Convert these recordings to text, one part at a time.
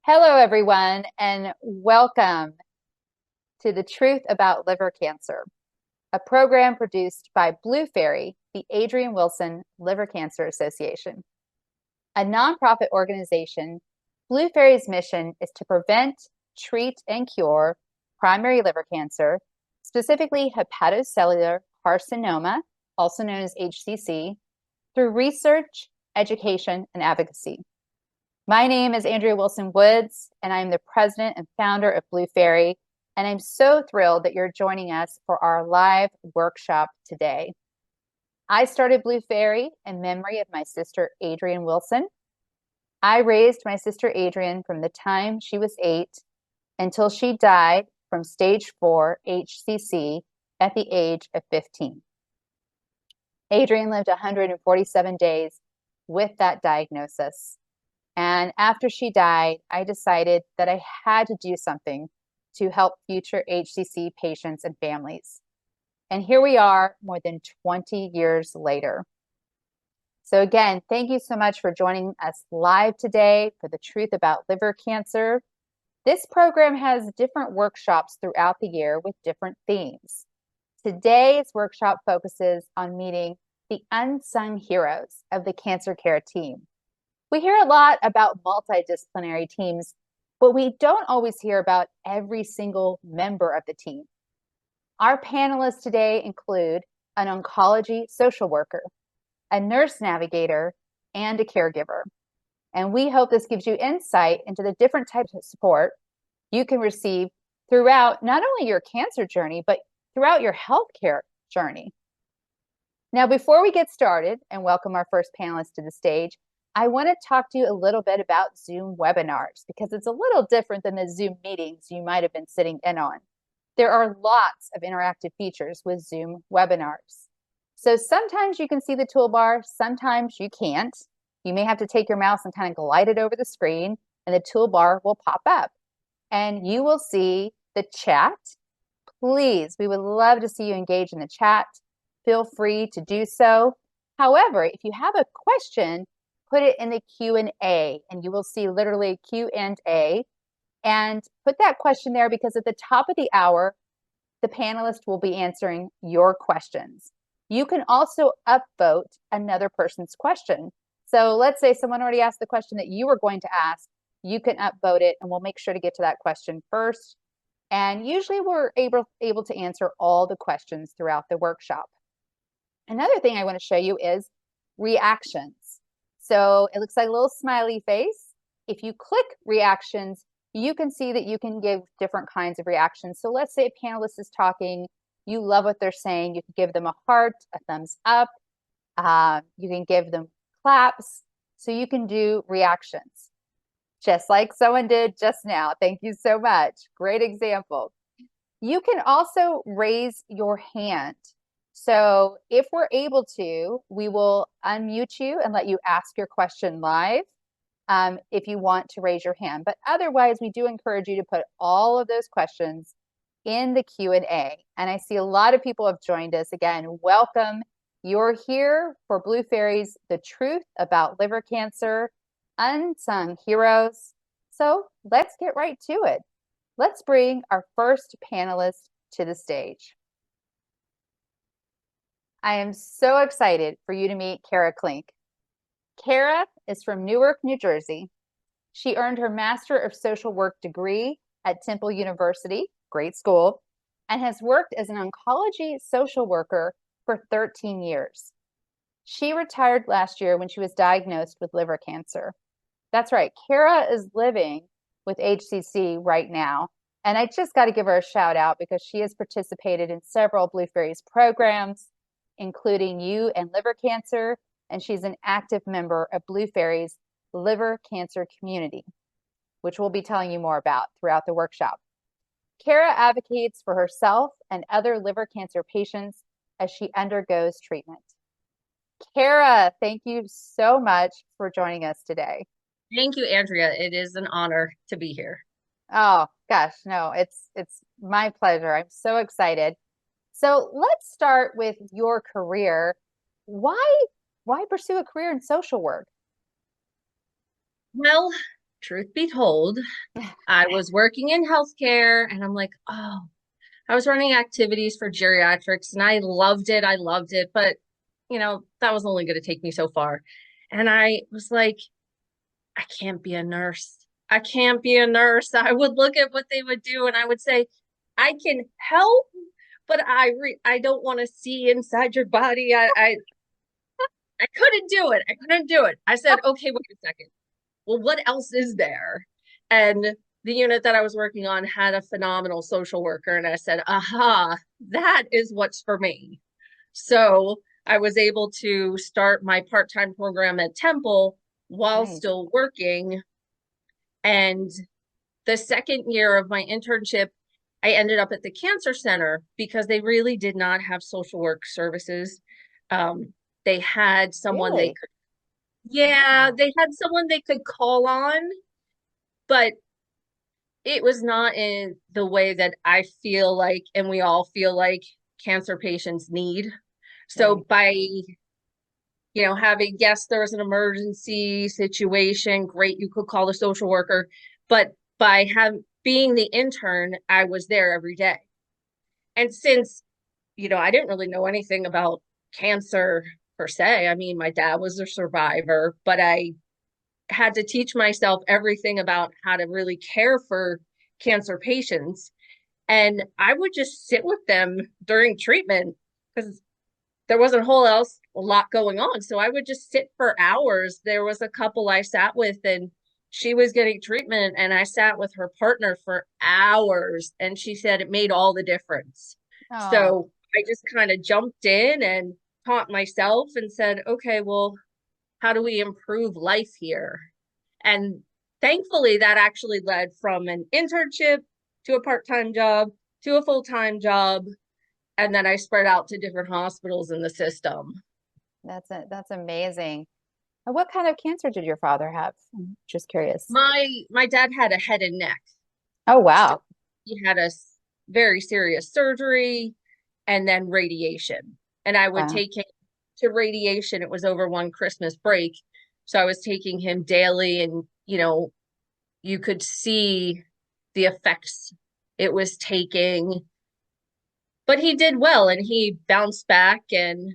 Hello, everyone, and welcome to The Truth About Liver Cancer, a program produced by Blue Fairy, the Adrian Wilson Liver Cancer Association. A nonprofit organization, Blue Fairy's mission is to prevent, treat, and cure primary liver cancer, specifically hepatocellular carcinoma, also known as HCC, through research, education, and advocacy. My name is Andrea Wilson Woods, and I'm the president and founder of Blue Fairy, and I'm so thrilled that you're joining us for our live workshop today. I started Blue Fairy in memory of my sister, Adrian Wilson. I raised my sister, Adrian, from the time she was 8 until she died from stage 4 HCC at the age of 15. Adrian lived 147 days with that diagnosis. And after she died, I decided that I had to do something to help future HCC patients and families. And here we are more than 20 years later. So again, thank you so much for joining us live today for The Truth About Liver Cancer. This program has different workshops throughout the year with different themes. Today's workshop focuses on meeting the unsung heroes of the cancer care team. We hear a lot about multidisciplinary teams, but we don't always hear about every single member of the team. Our panelists today include an oncology social worker, a nurse navigator, and a caregiver. And we hope this gives you insight into the different types of support you can receive throughout not only your cancer journey, but throughout your healthcare journey. Now, before we get started and welcome our first panelist to the stage, I want to talk to you a little bit about Zoom webinars because it's a little different than the Zoom meetings you might have been sitting in on. There are lots of interactive features with Zoom webinars. So sometimes you can see the toolbar, sometimes you can't. You may have to take your mouse and kind of glide it over the screen and the toolbar will pop up. And you will see the chat. Please, we would love to see you engage in the chat. Feel free to do so. However, if you have a question, put it in the Q&A and you will see literally Q&A and put that question there because at the top of the hour, the panelist will be answering your questions. You can also upvote another person's question. So let's say someone already asked the question that you were going to ask, you can upvote it and we'll make sure to get to that question first. And usually we're able to answer all the questions throughout the workshop. Another thing I want to show you is reactions. So it looks like a little smiley face. If you click reactions, you can see that you can give different kinds of reactions. So let's say a panelist is talking, you love what they're saying, you can give them a heart, a thumbs up, you can give them claps. So you can do reactions, just like someone did just now. Thank you so much. Great example. You can also raise your hand. So if we're able to, we will unmute you and let you ask your question live if you want to raise your hand. But otherwise, we do encourage you to put all of those questions in the Q&A. And I see a lot of people have joined us. Again, welcome. You're here for Blue Fairy's The Truth About Liver Cancer, Unsung Heroes. So let's get right to it. Let's bring our first panelist to the stage. I am so excited for you to meet Kara Klink. Kara is from Newark, New Jersey. She earned her Master of Social Work degree at Temple University, great school, and has worked as an oncology social worker for 13 years. She retired last year when she was diagnosed with liver cancer. That's right, Kara is living with HCC right now. And I just got to give her a shout out because she has participated in several Blue Fairies programs, including You and Liver Cancer, and she's an active member of Blue Fairy's Liver Cancer Community, which we'll be telling you more about throughout the workshop. Kara advocates for herself and other liver cancer patients as she undergoes treatment. Kara, thank you so much for joining us today. Thank you, Andrea. It is an honor to be here. Oh, gosh, no, it's my pleasure. I'm so excited. So let's start with your career. Why pursue a career in social work? Well, truth be told, I was working in healthcare and I'm like, oh, I was running activities for geriatrics and I loved it. I loved it. But, that was only going to take me so far. And I was like, I can't be a nurse. I can't be a nurse. I would look at what they would do and I would say, I can help, but I don't want to see inside your body. I couldn't do it. I couldn't do it. I said, okay, wait a second. Well, what else is there? And the unit that I was working on had a phenomenal social worker. And I said, aha, that is what's for me. So I was able to start my part-time program at Temple while Nice. still working. And the second year of my internship, I ended up at the cancer center because they really did not have social work services. They had someone they Really? could, yeah, Wow. they had someone they could call on, but it was not in the way that I feel like, and we all feel like cancer patients need. So Right. by, having, yes, there was an emergency situation, great, you could call the social worker, but by being the intern, I was there every day. And since, I didn't really know anything about cancer per se. I mean, my dad was a survivor, but I had to teach myself everything about how to really care for cancer patients. And I would just sit with them during treatment because there wasn't a lot going on. So I would just sit for hours. There was a couple I sat with and she was getting treatment and I sat with her partner for hours and she said it made all the difference. Oh, So I just kind of jumped in and taught myself and said, okay, well, how do we improve life here? And thankfully, that actually led from an internship to a part-time job to a full-time job. And then I spread out to different hospitals in the system. that's amazing. What kind of cancer did your father have? I'm just curious. My dad had a head and neck. Oh, So wow. he had a very serious surgery and then radiation. And I would Wow. take him to radiation. It was over one Christmas break. So I was taking him daily and, you could see the effects it was taking. But he did well and he bounced back. And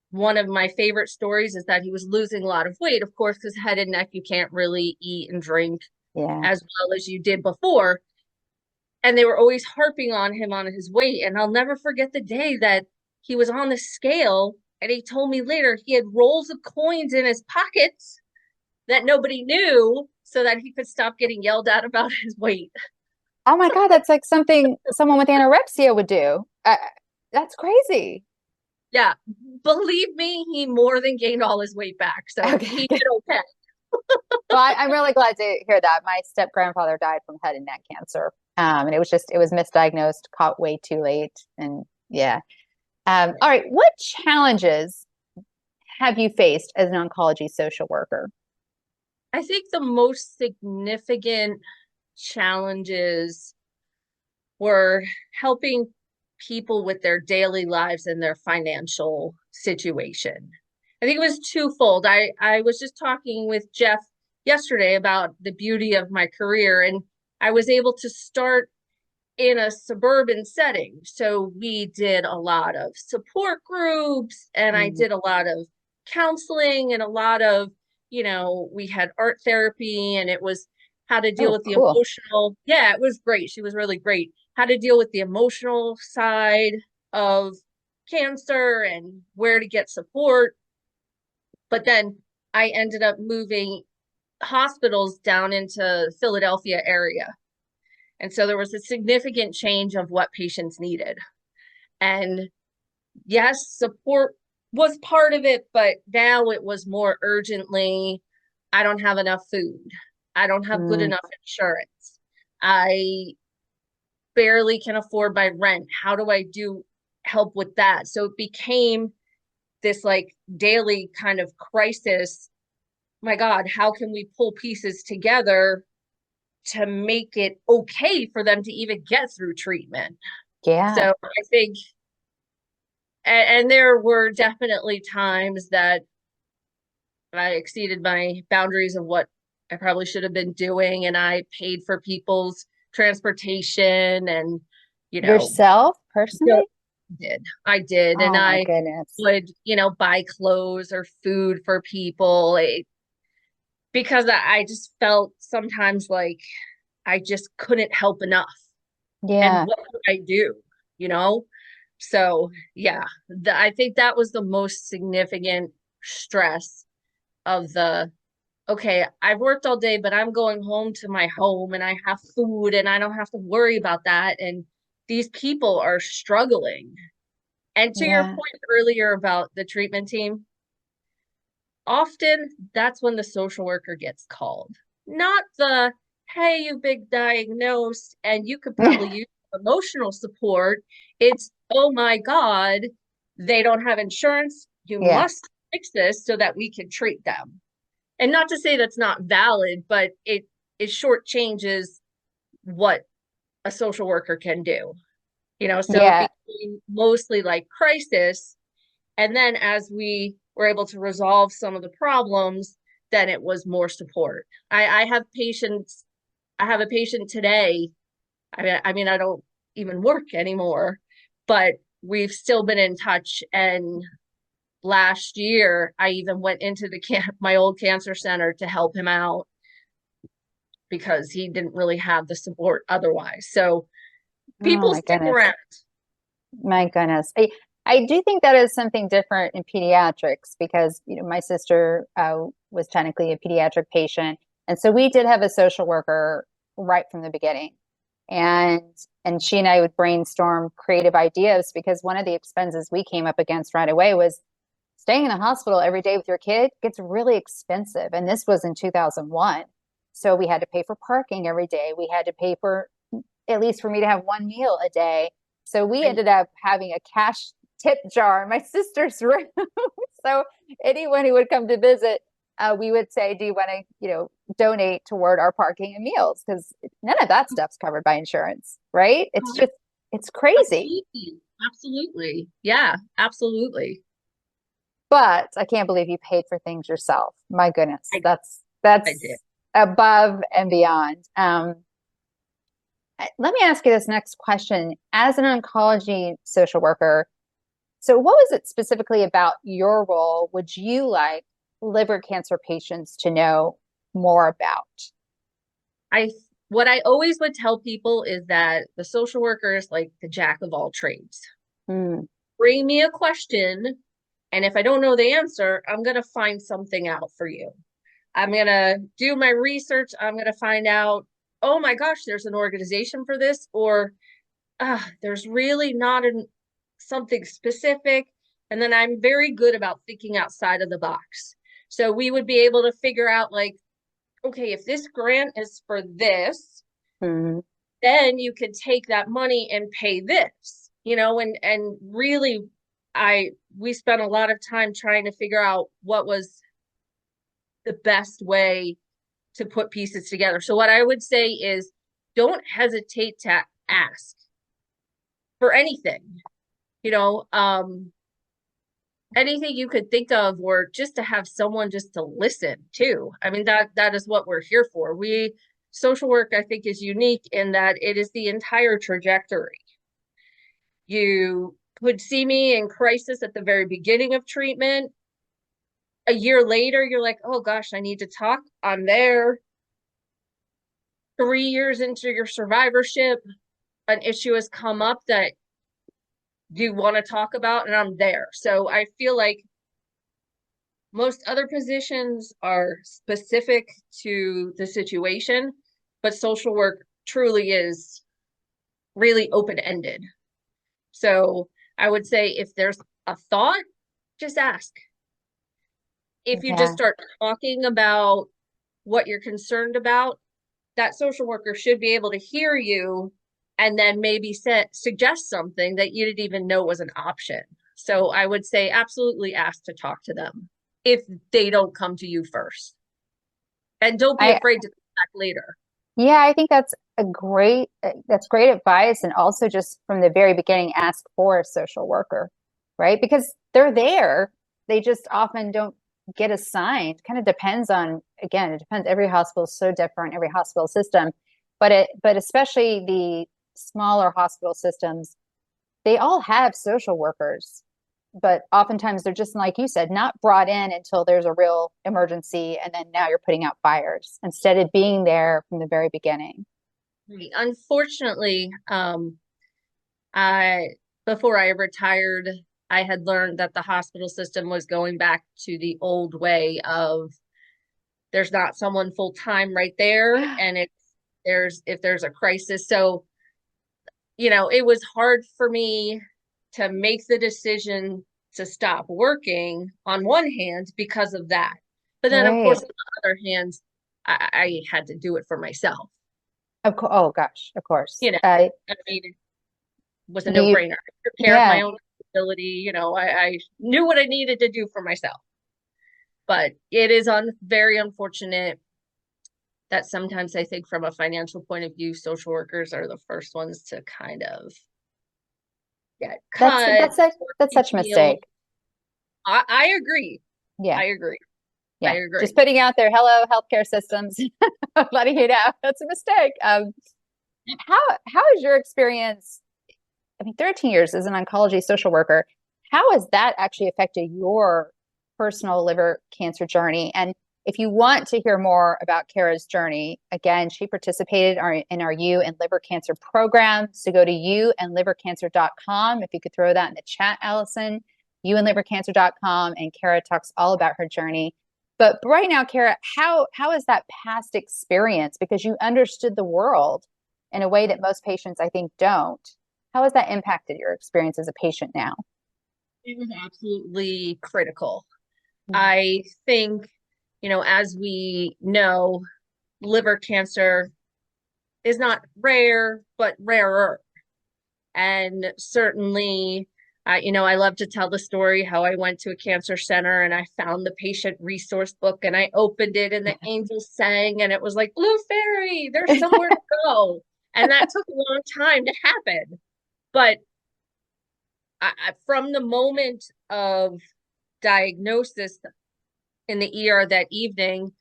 one of my favorite stories is that he was losing a lot of weight, of course, because head and neck, you can't really eat and drink Yeah. as well as you did before. And they were always harping on him on his weight. And I'll never forget the day that he was on the scale and he told me later he had rolls of coins in his pockets that nobody knew so that he could stop getting yelled at about his weight. Oh my God, that's like something someone with anorexia would do. That's crazy. Yeah, believe me, he more than gained all his weight back. So Okay, he good. did okay. Well, I'm really glad to hear that. My step grandfather died from head and neck cancer. And it was misdiagnosed, caught way too late. And yeah. All right. What challenges have you faced as an oncology social worker? I think the most significant challenges were helping people with their daily lives and their financial situation. I think it was twofold. I was just talking with Jeff yesterday about the beauty of my career, and I was able to start in a suburban setting. So we did a lot of support groups and I Mm. did a lot of counseling and a lot of, we had art therapy and it was how to deal Oh, with the cool. emotional. Yeah, it was great. She was really great. How to deal with the emotional side of cancer and where to get support. But then I ended up moving hospitals down into Philadelphia area. And so there was a significant change of what patients needed. And yes, support was part of it, but now it was more urgently, I don't have enough food. I don't have good Mm. enough insurance. I barely can afford my rent. How do I do help with that? So it became this like daily kind of crisis. My God, how can we pull pieces together to make it okay for them to even get through treatment? Yeah. So I think, and there were definitely times that I exceeded my boundaries of what I probably should have been doing. And I paid for people's transportation and, you know, Yourself so personally? I did. And Oh my I goodness. would, buy clothes or food for people because I just felt sometimes like I just couldn't help enough. And Yeah. what could I do? You know? So yeah, I think that was the most significant stress of okay, I've worked all day, but I'm going home to my home and I have food and I don't have to worry about that. And these people are struggling. And to your Yeah. point earlier about the treatment team, often that's when the social worker gets called. Not the, hey, you've been diagnosed and you could probably use emotional support. It's, oh my God, they don't have insurance. You Yeah. must fix this so that we can treat them. And not to say that's not valid, but it shortchanges what a social worker can do. So it Yeah. became mostly like crisis. And then as we were able to resolve some of the problems, then it was more support. I have patients, I have a patient today. I mean, I don't even work anymore, but we've still been in touch. And last year, I even went into my old cancer center to help him out because he didn't really have the support otherwise. So Oh people my stick goodness. around. My goodness. I do think that is something different in pediatrics because, my sister was technically a pediatric patient. And so we did have a social worker right from the beginning. And she and I would brainstorm creative ideas because one of the expenses we came up against right away was staying in the hospital every day with your kid gets really expensive. And this was in 2001. So we had to pay for parking every day. We had to pay for, at least for me to have one meal a day. So we And ended up having a cash tip jar in my sister's room. So anyone who would come to visit, we would say, "Do you want to, donate toward our parking and meals?" Because none of that stuff's covered by insurance, right? It's crazy. absolutely, absolutely. Yeah, absolutely. But I can't believe you paid for things yourself. My goodness, I, I did. that's above and beyond. Let me ask you this next question. As an oncology social worker, so what was it specifically about your role would you like liver cancer patients to know more about? I what I always would tell people is that the social worker is like the jack of all trades. Mm, Bring me a question, and if I don't know the answer, I'm going to find something out for you. I'm going to do my research. I'm going to find out, oh my gosh, there's an organization for this, or there's really not something specific. And then I'm very good about thinking outside of the box. So we would be able to figure out, like, okay, if this grant is for this, mm, then you could take that money and pay this, and really we spent a lot of time trying to figure out what was the best way to put pieces together. So what I would say is don't hesitate to ask for anything, you know, um, anything you could think of, or just to have someone just to listen to. I mean, that is what we're here for. Social work, I think, is unique in that it is the entire trajectory. You could see me in crisis at the very beginning of treatment. A year later, you're like, oh gosh, I need to talk. I'm there. 3 years into your survivorship, an issue has come up that you want to talk about, and I'm there. So I feel like most other positions are specific to the situation, but social work truly is really open ended. So I would say if there's a thought, just ask. If you just yeah. start talking about what you're concerned about, that social worker should be able to hear you and then maybe suggest something that you didn't even know was an option. So I would say absolutely ask to talk to them if they don't come to you first. And don't be I afraid to come back later. Yeah, I think that's great advice. And also just from the very beginning, ask for a social worker, right? Because they're there. They just often don't get assigned. Kind of depends on again, it depends. Every hospital is so different, every hospital system, but especially the smaller hospital systems, they all have social workers, but oftentimes they're just like you said, not brought in until there's a real emergency, and then now you're putting out fires instead of being there from the very beginning. Unfortunately, I before I retired, I had learned that the hospital system was going back to the old way of there's not someone full time right there, and if there's a crisis. So, it was hard for me to make the decision to stop working on one hand because of that. But then, of course, Right. on the other hand, I had to do it for myself. Of course. Oh gosh, of course. I mean, it was a You, no-brainer. I took care of yeah, my own ability. I knew what I needed to do for myself. But it is very unfortunate that sometimes I think from a financial point of view, social workers are the first ones to kind of get that's cut that's or such a feel. mistake. I agree. Yeah, I agree. I yeah. Just agree. putting out there, hello, healthcare systems, letting you know that's a mistake. How how is your experience? I mean, 13 years as an oncology social worker. How has that actually affected your personal liver cancer journey? And if you want to hear more about Kara's journey, again, she participated in our You and Liver Cancer program. So go to youandlivercancer.com. If you could throw that in the chat, Allison, youandlivercancer.com. And Kara talks all about her journey. But right now, Kara, how is that past experience? Because you understood the world in a way that most patients, I think, don't. How has that impacted your experience as a patient now? It was absolutely critical. Mhm. I think, as we know, liver cancer is not rare, but rarer. And certainly, I love to tell the story how I went to a cancer center and I found the patient resource book and I opened it and the angels sang and it was like, Blue Fairy, there's somewhere to go. And that took a long time to happen. But from the moment of diagnosis in the ER that evening,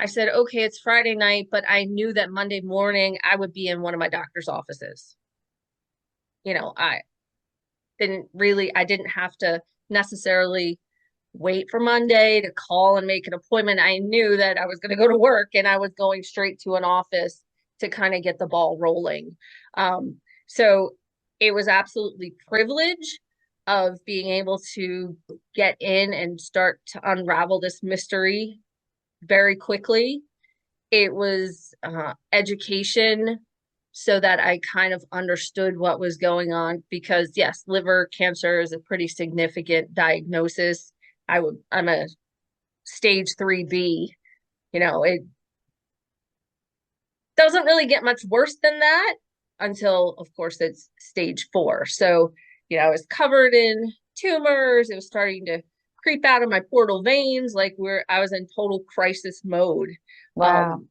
I said, okay, it's Friday night, but I knew that Monday morning I would be in one of my doctor's offices. I didn't have to necessarily wait for Monday to call and make an appointment. I knew that I was going to go to work and I was going straight to an office to kind of get the ball rolling. So it was absolutely privilege of being able to get in and start to unravel this mystery very quickly. It was education so that I kind of understood what was going on because yes, liver cancer is a pretty significant diagnosis. I'm a stage 3B. It doesn't really get much worse than that until of course it's stage 4. So, I was covered in tumors. It was starting to creep out of my portal veins like I was in total crisis mode. Wow. Um,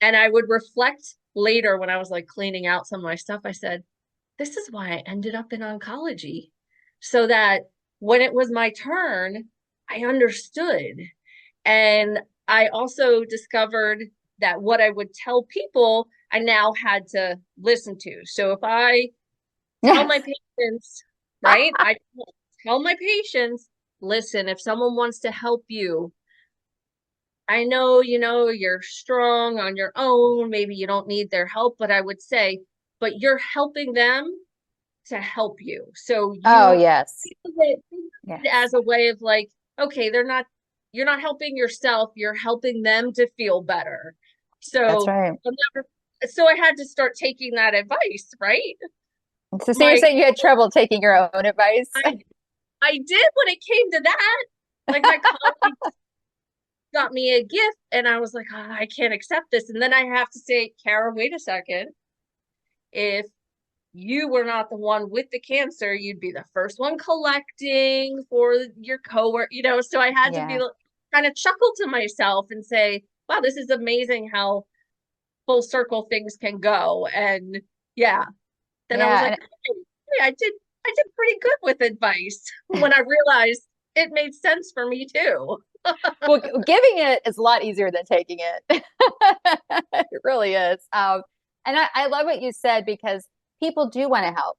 And I would reflect later when I was like cleaning out some of my stuff. I said, this is why I ended up in oncology. So that when it was my turn, I understood. And I also discovered that what I would tell people, I now had to listen to. So if I tell my patients, right, I tell my patients, listen, if someone wants to help you, I know, you're strong on your own. Maybe you don't need their help, but I would say, but you're helping them to help you. So Oh, you yes. think of it Yes. as a way of like, okay, you're not helping yourself, you're helping them to feel better. That's So right. so I had to start taking that advice, right? So you're My saying you had trouble taking your own advice? I I did when it came to that. Like my colleague got me a gift and I was like, oh, I can't accept this. And then I have to say, Kara, wait a second. If you were not the one with the cancer, you'd be the first one collecting for your coworker, So I had to be Yeah. kind of chuckle to myself and say, wow, this is amazing how full circle things can go. And yeah, then I was Yeah. like, And hey, I did pretty good with advice when I realized it made sense for me too. Well, giving it is a lot easier than taking it. It really is. And I love what you said because people do want to help.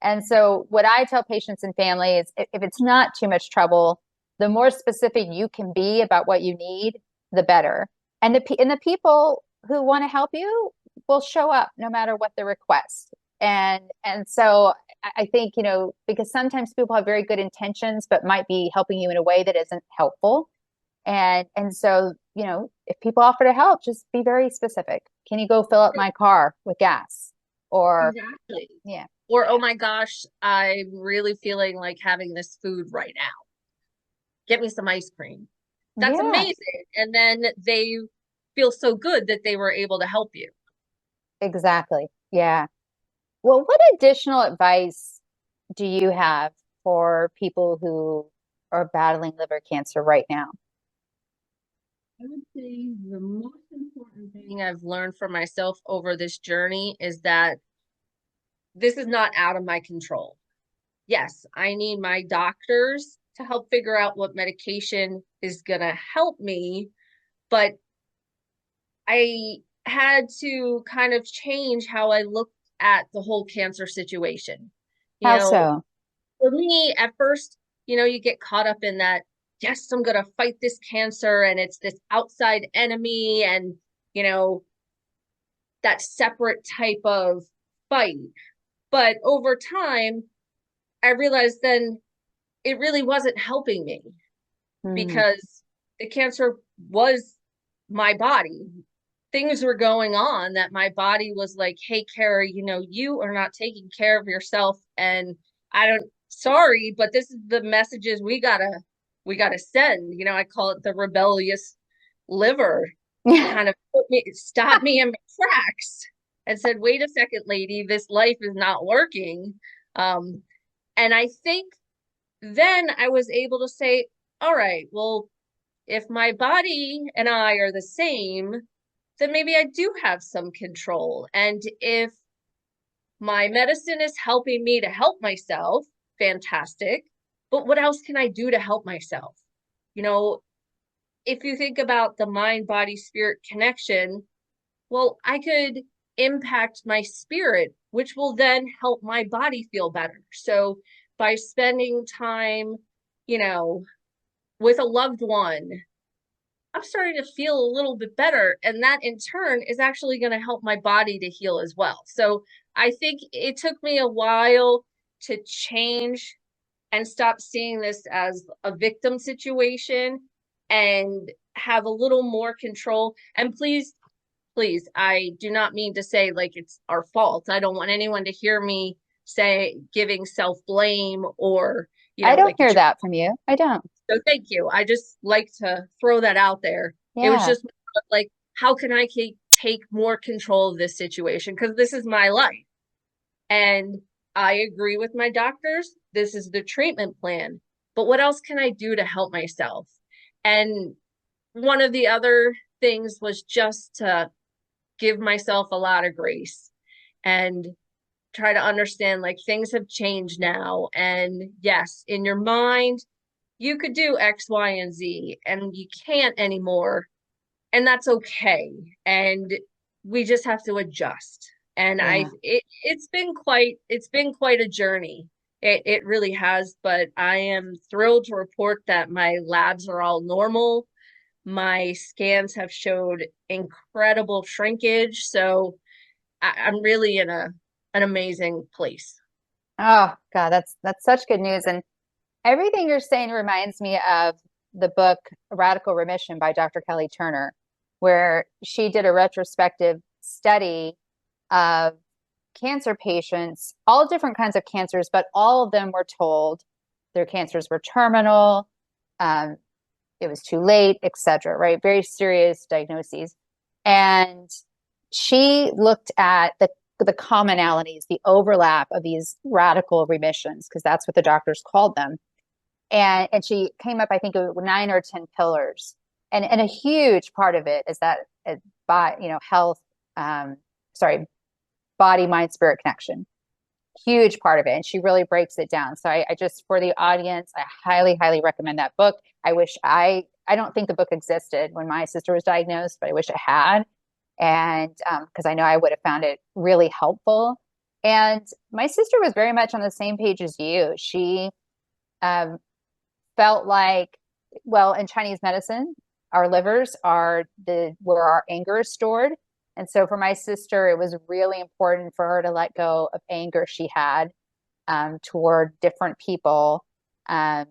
And so, what I tell patients and families, if it's not too much trouble, the more specific you can be about what you need, the better. And the people who want to help you will show up no matter what the request. And so I think, because sometimes people have very good intentions, but might be helping you in a way that isn't helpful. And so, if people offer to help, just be very specific. Can you go fill up my car with gas? Or, Exactly. yeah, Or, oh my gosh, I'm really feeling like having this food right now. Get me some ice cream. That's yeah, amazing. And then they feel so good that they were able to help you. exactly. Yeah. Well, what additional advice do you have for people who are battling liver cancer right now? I would say the most important thing I've learned for myself over this journey is that this is not out of my control. Yes, I need my doctors to help figure out what medication is going to help me, but I had to kind of change how I looked at the whole cancer situation. You How know, so? for me, at first, you get caught up in that, yes, I'm going to fight this cancer and it's this outside enemy and, you know, that separate type of fight. But over time, I realized then it really wasn't helping me Hmm. because the cancer was my body. Things were going on that my body was like, hey, Kara, you are not taking care of yourself. And I don't, sorry, but this is the messages we gotta send. I call it the rebellious liver kind of stopped me in my tracks and said, wait a second, lady, this life is not working. Um, and I think then I was able to say, all right, well, if my body and I are the same, then maybe I do have some control. And if my medicine is helping me to help myself, fantastic. But what else can I do to help myself? You know, if you think about the mind, body, spirit connection, well, I could impact my spirit, which will then help my body feel better. So by spending time, you know, with a loved one, I'm starting to feel a little bit better. And that in turn is actually going to help my body to heal as well. So I think it took me a while to change and stop seeing this as a victim situation and have a little more control. And please, I do not mean to say like it's our fault. I don't want anyone to hear me say giving self blame or, I don't like hear it's your. that from you. I don't. So thank you. I just like to throw that out there. It was Yeah. just like, how can I take more control of this situation? Because this is my life. And I agree with my doctors. This is the treatment plan. But what else can I do to help myself? And one of the other things was just to give myself a lot of grace and try to understand like things have changed now. And yes, in your mind, you could do X, Y, and Z, and you can't anymore. And that's okay. And we just have to adjust. And Yeah. it's been quite a journey. It really has, but I am thrilled to report that my labs are all normal. My scans have showed incredible shrinkage. So I'm really in an amazing place. Oh God, that's such good news. And everything you're saying reminds me of the book Radical Remission by Dr. Kelly Turner, where she did a retrospective study of cancer patients, all different kinds of cancers, but all of them were told their cancers were terminal, um, it was too late, etc. Right? Very serious diagnoses. And she looked at the commonalities, the overlap of these radical remissions, because that's what the doctors called them. And she came up, I think, with 9 or 10 pillars. And a huge part of it is that by health, sorry, body, mind, spirit connection. huge part of it. And she really breaks it down. So I just, for the audience, I highly, highly recommend that book. I don't think the book existed when my sister was diagnosed, but I wish it had. And because I know I would have found it really helpful. And my sister was very much on the same page as you. She um, felt like, well, in Chinese medicine, our livers are where our anger is stored. And so for my sister, it was really important for her to let go of anger she had toward different people. Um,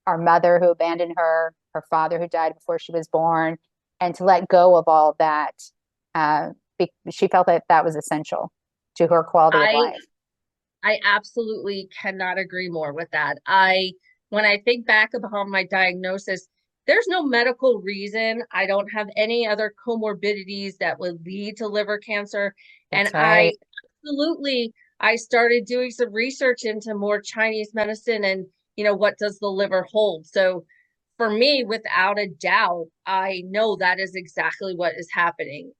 our mother who abandoned her, her father who died before she was born, and to let go of all of that. Uh, she felt that that was essential to her quality of I life. I absolutely cannot agree more with that. When I think back upon my diagnosis, there's no medical reason. I don't have any other comorbidities that would lead to liver cancer. And That's right. I started doing some research into more Chinese medicine and, what does the liver hold? So for me, without a doubt, I know that is exactly what is happening.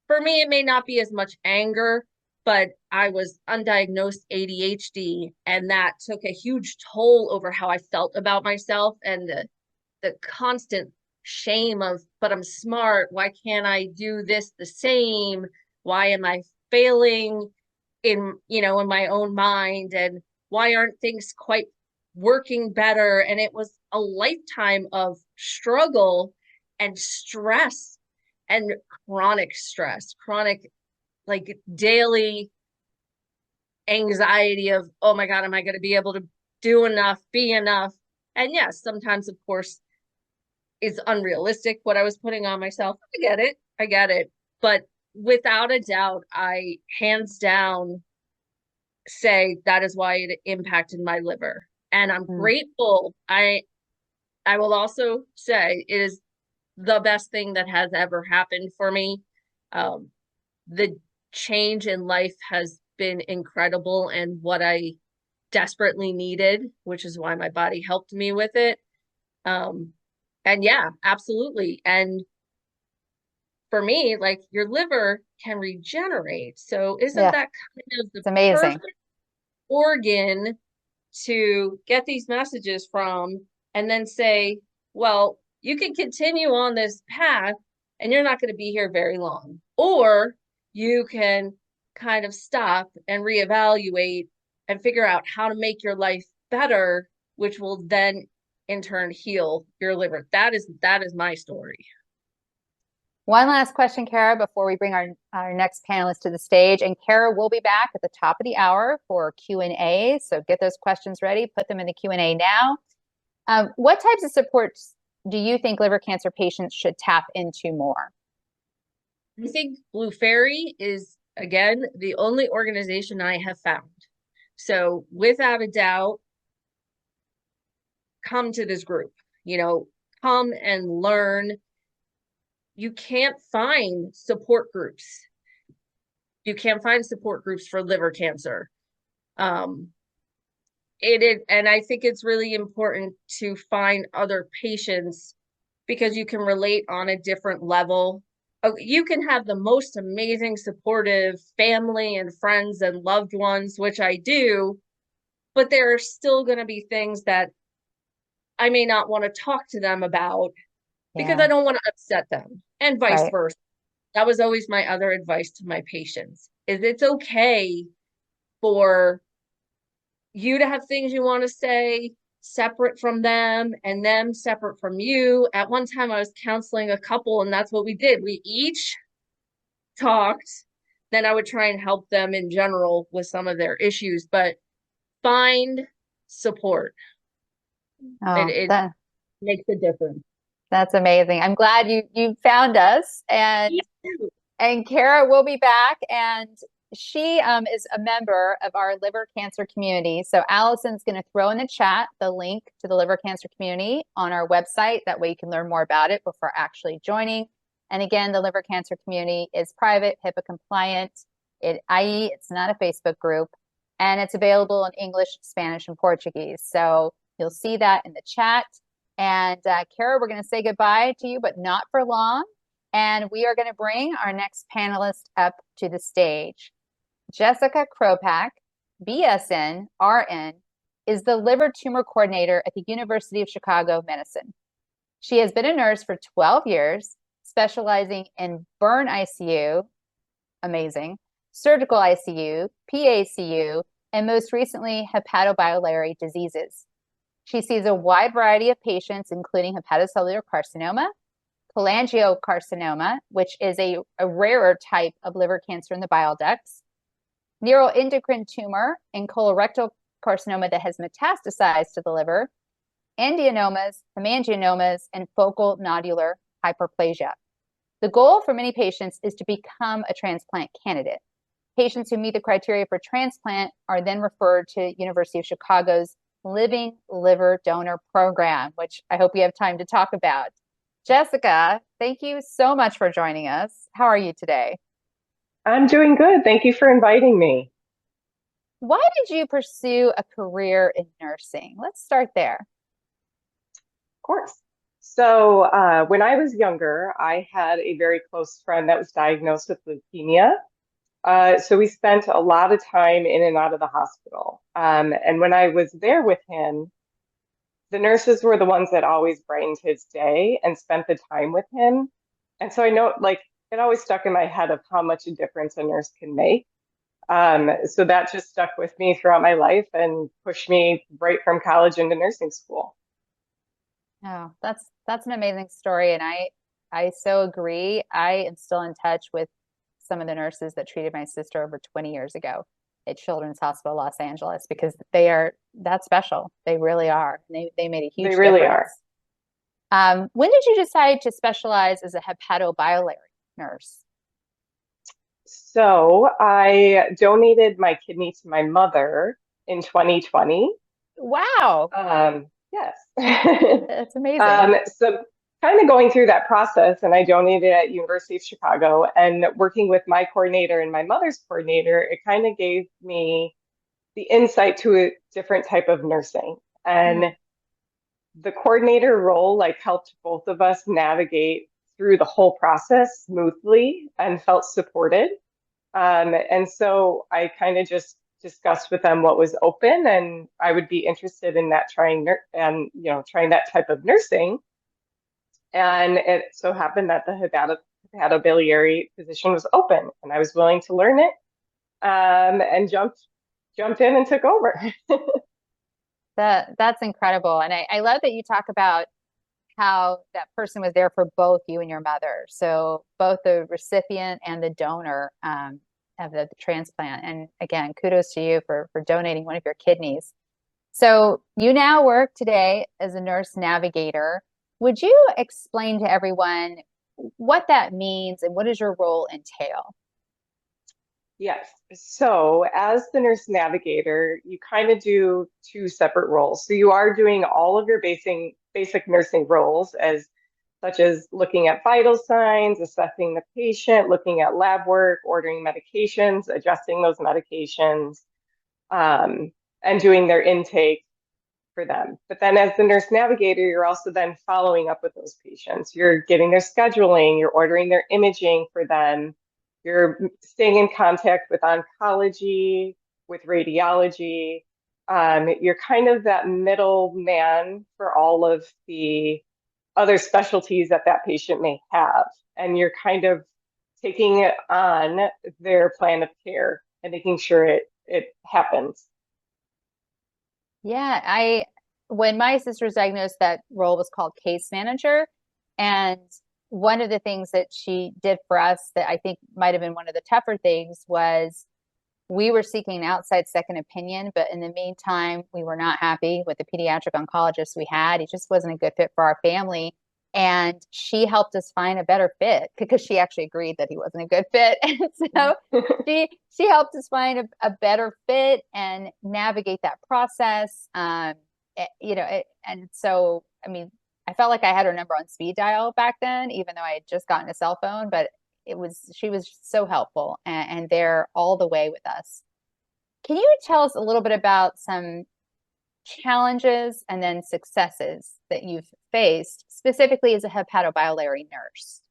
For me, it may not be as much anger, but I was undiagnosed ADHD, and that took a huge toll over how I felt about myself and the constant shame of, but I'm smart. Why can't I do this the same? Why am I failing in my own mind? And why aren't things quite working better? And it was a lifetime of struggle and stress and chronic, like daily anxiety of, oh my God, am I going to be able to do enough, be enough? And yes, sometimes, of course, it's unrealistic what I was putting on myself. I get it. But without a doubt, I hands down say that is why it impacted my liver. And I'm Mm. grateful. I will also say it is the best thing that has ever happened for me. Um, the change in life has been incredible and what I desperately needed, which is why my body helped me with it. Um, and yeah, absolutely. And for me, like your liver can regenerate. So isn't Yeah, that kind of the it's amazing. perfect organ to get these messages from and then say, well, you can continue on this path and you're not going to be here very long. Or you can kind of stop and reevaluate and figure out how to make your life better, which will then in turn heal your liver. That is my story. One last question, Kara, before we bring our next panelist to the stage. And Kara will be back at the top of the hour for Q&A. So get those questions ready, put them in the Q&A now. What types of supports do you think liver cancer patients should tap into more? I think Blue Fairy is, again, the only organization I have found. So, without a doubt, come to this group, you know, come and learn. You can't find support groups. You can't find support groups for liver cancer. Um, and I think it's really important to find other patients because you can relate on a different level. You can have the most amazing supportive family and friends and loved ones, which I do, but there are still going to be things that I may not want to talk to them about because I Yeah, don't want to upset them, and vice right. versa. That was always my other advice to my patients is it's okay for you to have things you want to say separate from them and them separate from you. At one time I was counseling a couple and that's what we did. We each talked, then I would try and help them in general with some of their issues, but find support. It, Oh, it makes a difference. that's amazing. I'm glad you found us, and Kara will be back, and she is a member of our liver cancer community. So Allison's going to throw in the chat the link to the liver cancer community on our website. That way you can learn more about it before actually joining. And again, the liver cancer community is private, HIPAA compliant, i.e., it's not a Facebook group, and it's available in English, Spanish, and Portuguese. So you'll see that in the chat. And Kara, we're going to say goodbye to you, but not for long. And we are going to bring our next panelist up to the stage. Jessica Kropack BSN, RN, is the liver tumor coordinator at the University of Chicago Medicine. She has been a nurse for 12 years, specializing in burn ICU, amazing, surgical ICU, PACU, and most recently, hepatobiliary diseases. She sees a wide variety of patients, including hepatocellular carcinoma, cholangiocarcinoma, which is a rarer type of liver cancer in the bile ducts, neuroendocrine tumor, and colorectal carcinoma that has metastasized to the liver, adenomas, hemangiomas, and focal nodular hyperplasia. The goal for many patients is to become a transplant candidate. Patients who meet the criteria for transplant are then referred to University of Chicago's Living Liver Donor Program, which I hope we have time to talk about. Jessica, thank you so much for joining us. How are you today? I'm doing good. Thank you for inviting me. Why did you pursue a career in nursing? Let's start there. Of course. So, when I was younger, I had a very close friend that was diagnosed with leukemia. So we spent a lot of time in and out of the hospital. And when I was there with him, the nurses were the ones that always brightened his day and spent the time with him. And so I know, like, it always stuck in my head of how much a difference a nurse can make. So that just stuck with me throughout my life and pushed me right from college into nursing school. Oh, that's an amazing story, and I so agree. I am still in touch with some of the nurses that treated my sister over 20 years ago at Children's Hospital Los Angeles because they are that special. They really are. They made a They huge really difference. are. When did you decide to specialize as a hepatobiliary nurse? So I donated my kidney to my mother in 2020. Wow, Yes. that's amazing. So kind of going through that process, and I donated at University of Chicago and working with my coordinator and my mother's coordinator, it kind of gave me the insight to a different type of nursing. Hmm. And the coordinator role like helped both of us navigate through the whole process smoothly and felt supported. And so I kind of just discussed with them what was open, and I would be interested in that trying that type of nursing. And it so happened that the hepatobiliary position was open, and I was willing to learn it, and jumped in and took over. That's incredible. And I love that you talk about how that person was there for both you and your mother. So both the recipient and the donor of the transplant. And again, kudos to you for donating one of your kidneys. So you now work today as a nurse navigator. Would you explain to everyone what that means and what does your role entail? Yes. So as the nurse navigator, you kind of do two separate roles. So you are doing all of your basic nursing roles as such as looking at vital signs, assessing the patient, looking at lab work, ordering medications, adjusting those medications, um, and doing their intake for them. But then as the nurse navigator, you're also then following up with those patients. You're getting their scheduling, you're ordering their imaging for them, you're staying in contact with oncology, with radiology. You're kind of that middle man for all of the other specialties that that patient may have. And you're kind of taking it on their plan of care and making sure it happens. Yeah, when my sister was diagnosed, that role was called case manager. And one of the things that she did for us that I think might have been one of the tougher things was we were seeking an outside second opinion, but in the meantime, we were not happy with the pediatric oncologist we had. He just wasn't a good fit for our family. And she helped us find a better fit because she actually agreed that he wasn't a good fit. And so she helped us find a better fit and navigate that process. And so, I mean, I felt like I had her number on speed dial back then, even though I had just gotten a cell phone, but she was so helpful and there all the way with us. Can you tell us a little bit about some challenges and then successes that you've faced specifically as a hepatobiliary nurse?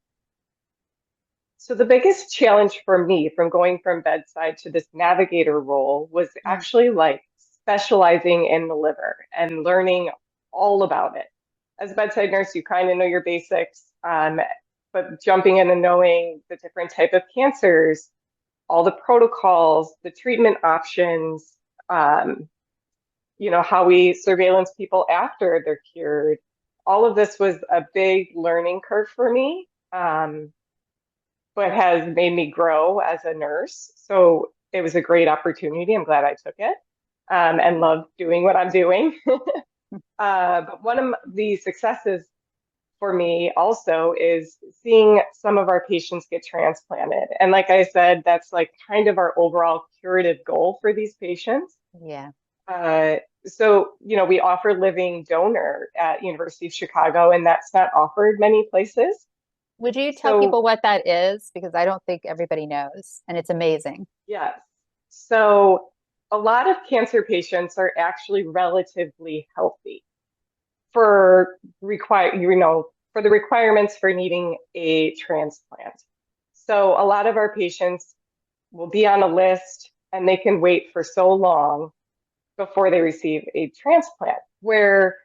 So the biggest challenge for me from going from bedside to this navigator role was Mm. actually like specializing in the liver and learning all about it. As a bedside nurse, you kind of know your basics, but jumping in and knowing the different type of cancers, all the protocols, the treatment options, um, how we surveillance people after they're cured. All of this was a big learning curve for me. But has made me grow as a nurse. So it was a great opportunity. I'm glad I took it, and love doing what I'm doing. But one of the successes for me also is seeing some of our patients get transplanted. And like I said, that's like kind of our overall curative goal for these patients. Yeah. Uh, so, we offer living donor at University of Chicago, and that's not offered many places. Would you tell So people what that is? Because I don't think everybody knows, and it's amazing. yes. So a lot of cancer patients are actually relatively healthy for the requirements for needing a transplant. So a lot of our patients will be on a list and they can wait for so long before they receive a transplant. Where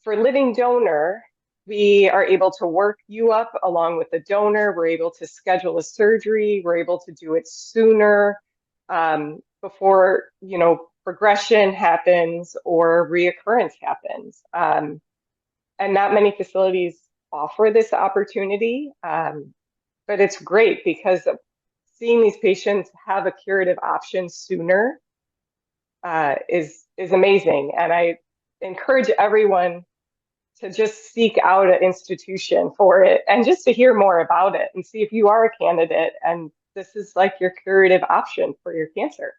for living donor, we are able to work you up along with the donor. We're able to schedule a surgery. We're able to do it sooner, before, progression happens or reoccurrence happens. And not many facilities offer this opportunity, but it's great because seeing these patients have a curative option sooner is amazing. And I encourage everyone to just seek out an institution for it and just to hear more about it and see if you are a candidate and this is like your curative option for your cancer.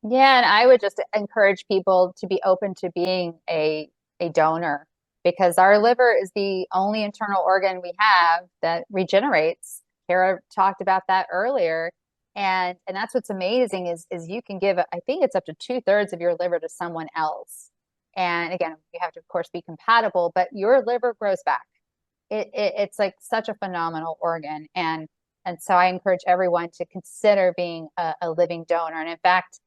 Yeah, and I would just encourage people to be open to being a donor because our liver is the only internal organ we have that regenerates. Kara talked about that earlier. And that's what's amazing is you can give, I think it's up to 2/3 of your liver to someone else. And again, you have to, of course, be compatible, but your liver grows back. It's like such a phenomenal organ. And so I encourage everyone to consider being a living donor. And in fact,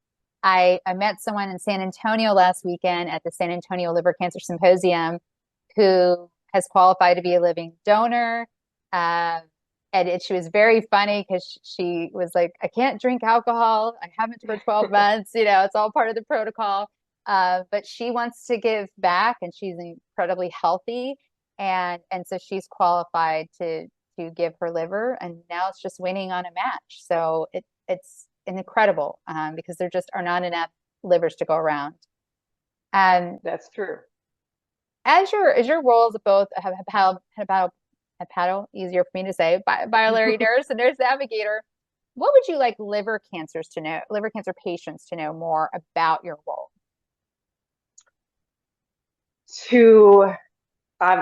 I met someone in San Antonio last weekend at the San Antonio Liver Cancer Symposium who has qualified to be a living donor. She was very funny because she was like, I can't drink alcohol. I haven't for 12 months. It's all part of the protocol. But she wants to give back and she's incredibly healthy. And so she's qualified to give her liver. And now it's just waiting on a match. So it's incredible because there just are not enough livers to go around. That's true. As your roles both have hepato, easier for me to say, biliary nurse and nurse navigator, what would you like liver cancer patients to know more about your role? To,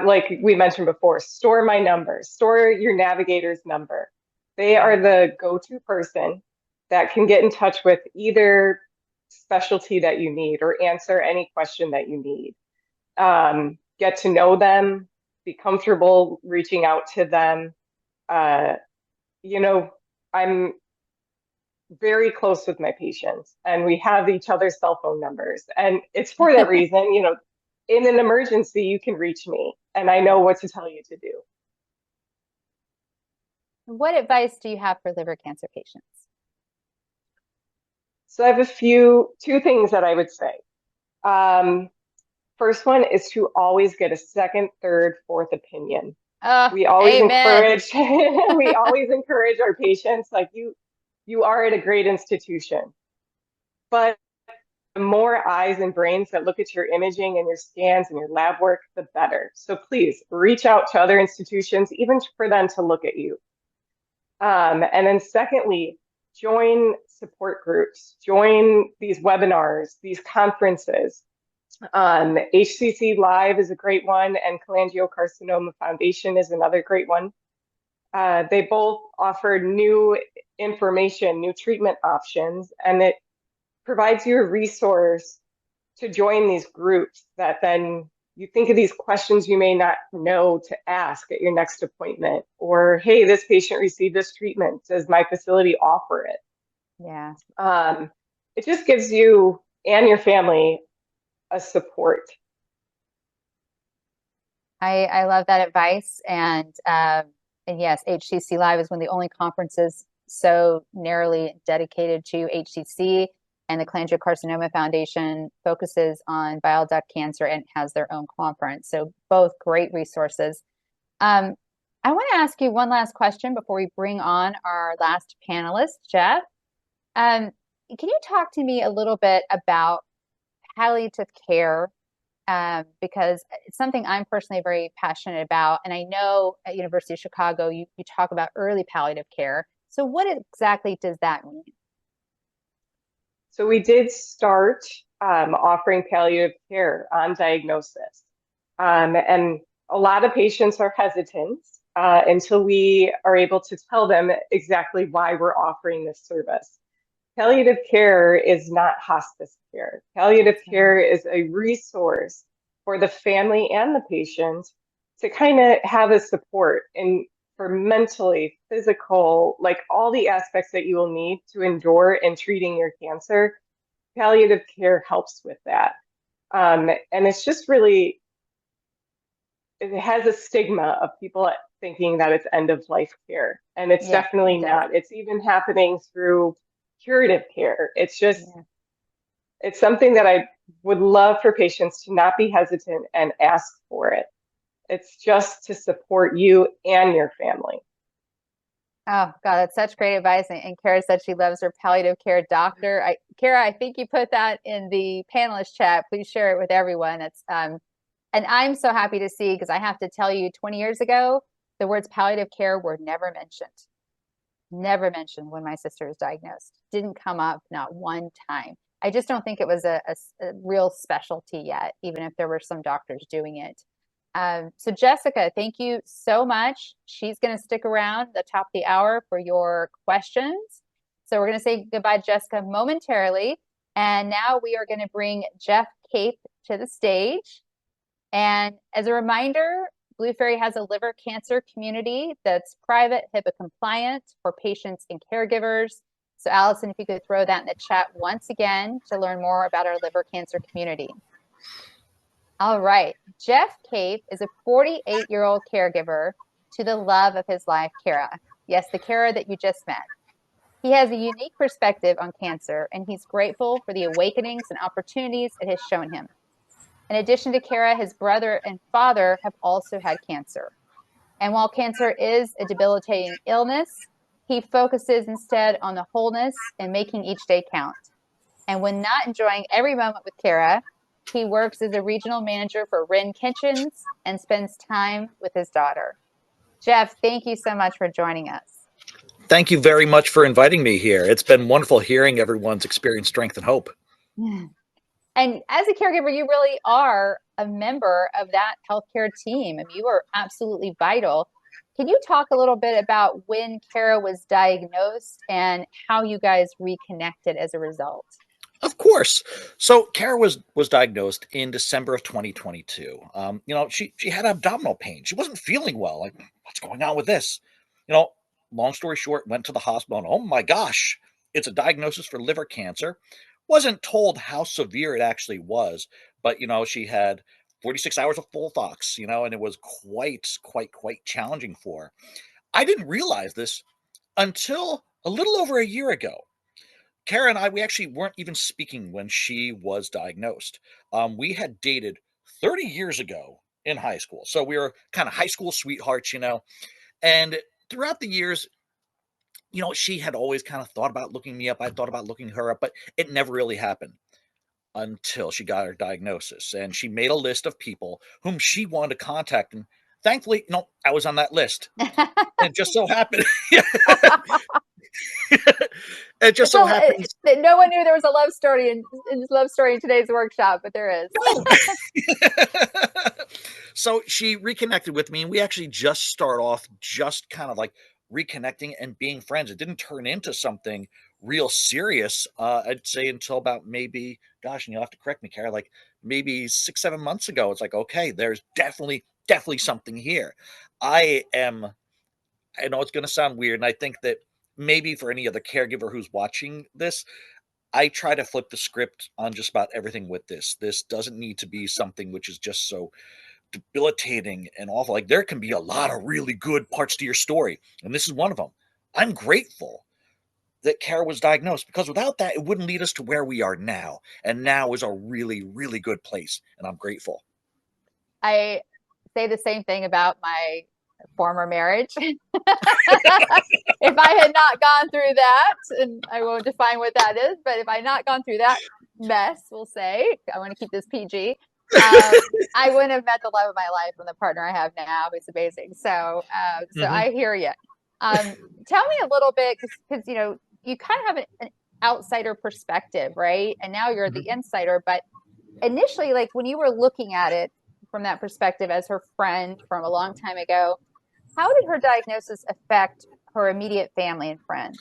like we mentioned before, store my number, store your navigator's number. They are the go-to person that can get in touch with either specialty that you need or answer any question that you need. Get to know them, be comfortable reaching out to them. Uh, I'm very close with my patients and we have each other's cell phone numbers. And it's for that reason, in an emergency, you can reach me and I know what to tell you to do. What advice do you have for liver cancer patients? So I have two things that I would say. First one is to always get a second, third, fourth opinion. We always Amen. encourage we always encourage our patients, like you are at a great institution, but the more eyes and brains that look at your imaging and your scans and your lab work, the better. So please reach out to other institutions, even for them to look at you. And then secondly, join support groups, join these webinars, these conferences. HCC Live is a great one, and Cholangiocarcinoma Foundation is another great one. They both offer new information, new treatment options, and it provides you a resource to join these groups that then you think of these questions you may not know to ask at your next appointment, or, hey, this patient received this treatment. Does my facility offer it? Yeah. It just gives you and your family a support. I love that advice. And yes, HCC Live is one of the only conferences so narrowly dedicated to HCC, and the Cholangiocarcinoma Foundation focuses on bile duct cancer and has their own conference. So both great resources. I want to ask you one last question before we bring on our last panelist, Jeff. Can you talk to me a little bit about palliative care? Because it's something I'm personally very passionate about. And I know at University of Chicago, you talk about early palliative care. So what exactly does that mean? So we did start offering palliative care on diagnosis. And a lot of patients are hesitant until we are able to tell them exactly why we're offering this service. Palliative care is not hospice care. Palliative care is a resource for the family and the patient to kind of have a support and for mentally, physical, like all the aspects that you will need to endure in treating your cancer. Palliative care helps with that. And it's just really, it has a stigma of people thinking that it's end of life care. And it's definitely not. It's even happening through curative care. It's just, it's something that I would love for patients to not be hesitant and ask for it. It's just to support you and your family. Oh, God, that's such great advice. And Kara said she loves her palliative care doctor. Kara, I think you put that in the panelist chat. Please share it with everyone. It's and I'm so happy to see, because I have to tell you, 20 years ago, the words palliative care were never mentioned. Never mentioned when my sister was diagnosed. Didn't come up, not one time. I just don't think it was a real specialty yet, even if there were some doctors doing it. So Jessica, thank you so much. She's going to stick around the top of the hour for your questions. So we're going to say goodbye to Jessica momentarily. And now we are going to bring Jeff Cape to the stage. And as a reminder, Blue Fairy has a liver cancer community that's private, HIPAA compliant for patients and caregivers. So Allison, if you could throw that in the chat once again to learn more about our liver cancer community. All right. Jeff Cape is a 48-year-old caregiver to the love of his life, Kara. Yes, the Kara that you just met. He has a unique perspective on cancer, and he's grateful for the awakenings and opportunities it has shown him. In addition to Kara, his brother and father have also had cancer. And while cancer is a debilitating illness, he focuses instead on the wholeness and making each day count. And when not enjoying every moment with Kara, he works as a regional manager for Wren Kitchens and spends time with his daughter. Jeff, thank you so much for joining us. Thank you very much for inviting me here. It's been wonderful hearing everyone's experience, strength, and hope. And as a caregiver, you really are a member of that healthcare team, and you are absolutely vital. Can you talk a little bit about when Kara was diagnosed and how you guys reconnected as a result? Of course. So Kara was diagnosed in December of 2022. She had abdominal pain. She wasn't feeling well. Like, what's going on with this? Long story short, went to the hospital and, oh my gosh, it's a diagnosis for liver cancer. Wasn't told how severe it actually was, but she had 46 hours of full thox, and it was quite challenging for her. I didn't realize this until a little over a year ago. Kara and I, we actually weren't even speaking when she was diagnosed. We had dated 30 years ago in high school. So we were kind of high school sweethearts, and throughout the years, she had always kind of thought about looking me up. I thought about looking her up, but it never really happened until she got her diagnosis. And she made a list of people whom she wanted to contact. And thankfully, I was on that list. And it just so happened. It just so happens that no one knew there was a love story in today's workshop, but there is. So she reconnected with me, and we actually just start off just kind of like reconnecting and being friends. It didn't turn into something real serious, I'd say, until about maybe, gosh, and you'll have to correct me, Kara, like maybe 6, 7 months ago, it's like, okay, there's definitely something here. I am, I know it's going to sound weird. And I think that maybe for any other caregiver who's watching this, I try to flip the script on just about everything with this. This doesn't need to be something which is just so debilitating and awful. Like there can be a lot of really good parts to your story, and this is one of them. I'm grateful that Kara was diagnosed because without that, it wouldn't lead us to where we are now. And now is a really good place, and I'm grateful. I say the same thing about my former marriage. If I had not gone through that, and I won't define what that is, but if I had not gone through that mess, we'll say, I want to keep this PG, I wouldn't have met the love of my life and the partner I have now, who's amazing. So I hear you. Tell me a little bit, because you kind of have an outsider perspective, right? And now you're the insider, but initially, like when you were looking at it from that perspective as her friend from a long time ago, how did her diagnosis affect her immediate family and friends?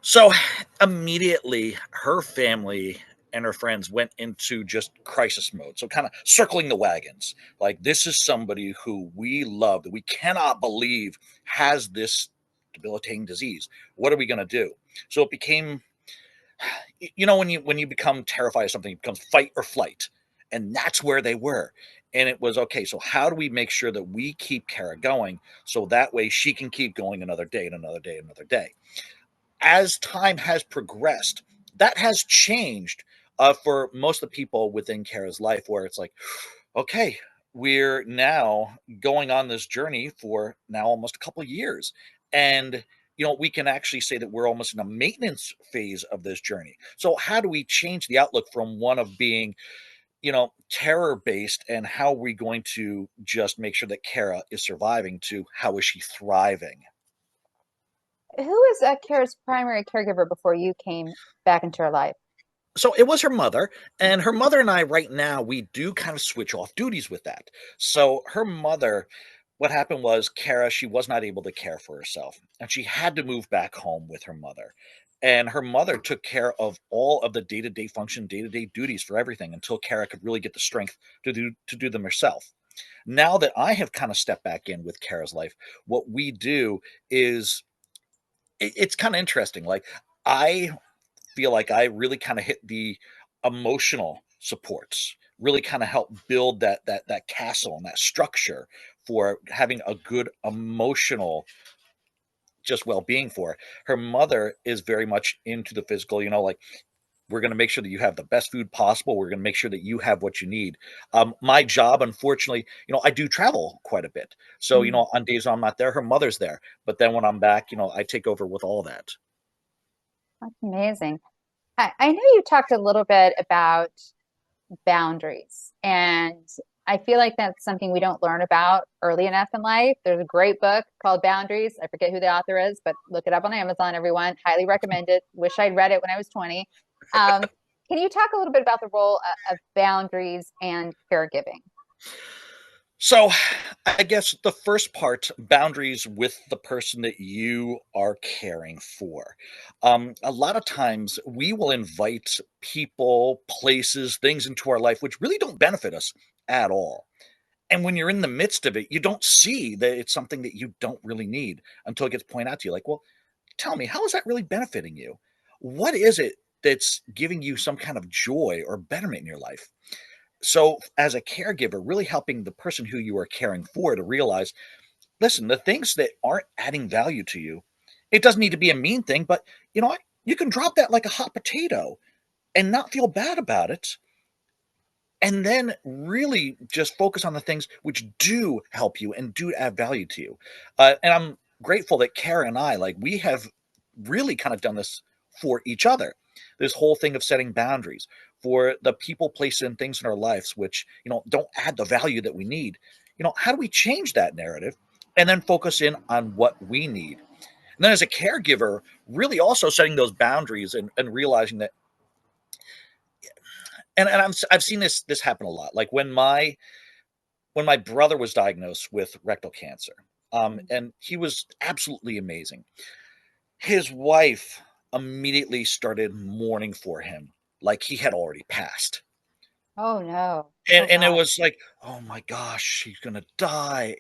So immediately, her family and her friends went into just crisis mode. So kind of circling the wagons. Like this is somebody who we love that we cannot believe has this debilitating disease. What are we going to do? So it became, when you become terrified of something, it becomes fight or flight, and that's where they were. And it was okay. So how do we make sure that we keep Kara going so that way she can keep going another day and another day and another day? As time has progressed, that has changed for most of the people within Kara's life, where it's like, okay, we're now going on this journey for now almost a couple of years. And, we can actually say that we're almost in a maintenance phase of this journey. So, how do we change the outlook from one of being, terror based and how are we going to just make sure that Kara is surviving to how is she thriving? Who was Kara's primary caregiver before you came back into her life? So it was her mother, and her mother and I right now, we do kind of switch off duties with that. So her mother, what happened was Kara, she was not able to care for herself, and she had to move back home with her mother. And her mother took care of all of the day-to-day function, day-to-day duties for everything until Kara could really get the strength to do them herself. Now that I have kind of stepped back in with Kara's life, what we do is it's kind of interesting. Like I feel like I really kind of hit the emotional supports, really kind of help build that castle and that structure for having a good emotional just well-being for her. Her mother is very much into the physical, like we're going to make sure that you have the best food possible. We're going to make sure that you have what you need. My job, unfortunately, I do travel quite a bit. So, on days I'm not there, her mother's there. But then when I'm back, I take over with all that. That's amazing. I know you talked a little bit about boundaries, and I feel like that's something we don't learn about early enough in life. There's a great book called Boundaries. I forget who the author is, but look it up on Amazon, everyone. Highly recommend it. Wish I'd read it when I was 20. Um, can you talk a little bit about the role of boundaries and caregiving? So, I guess the first part, boundaries with the person that you are caring for. A lot of times we will invite people, places, things into our life which really don't benefit us at all. And when you're in the midst of it, you don't see that it's something that you don't really need until it gets pointed out to you. Like, well, tell me, how is that really benefiting you? What is it that's giving you some kind of joy or betterment in your life? So, as a caregiver, really helping the person who you are caring for to realize, listen, the things that aren't adding value to you, it doesn't need to be a mean thing, but you know what? You can drop that like a hot potato and not feel bad about it. And then really just focus on the things which do help you and do add value to you. And I'm grateful that Kara and I, like, we have really kind of done this for each other. This whole thing of setting boundaries for the people, places, and things in our lives which, don't add the value that we need. How do we change that narrative and then focus in on what we need? And then as a caregiver, really also setting those boundaries and realizing that, and I've seen this happen a lot. Like when my brother was diagnosed with rectal cancer, and he was absolutely amazing. His wife immediately started mourning for him like he had already passed. Oh no. Oh And it God. was like, oh my gosh, she's gonna die.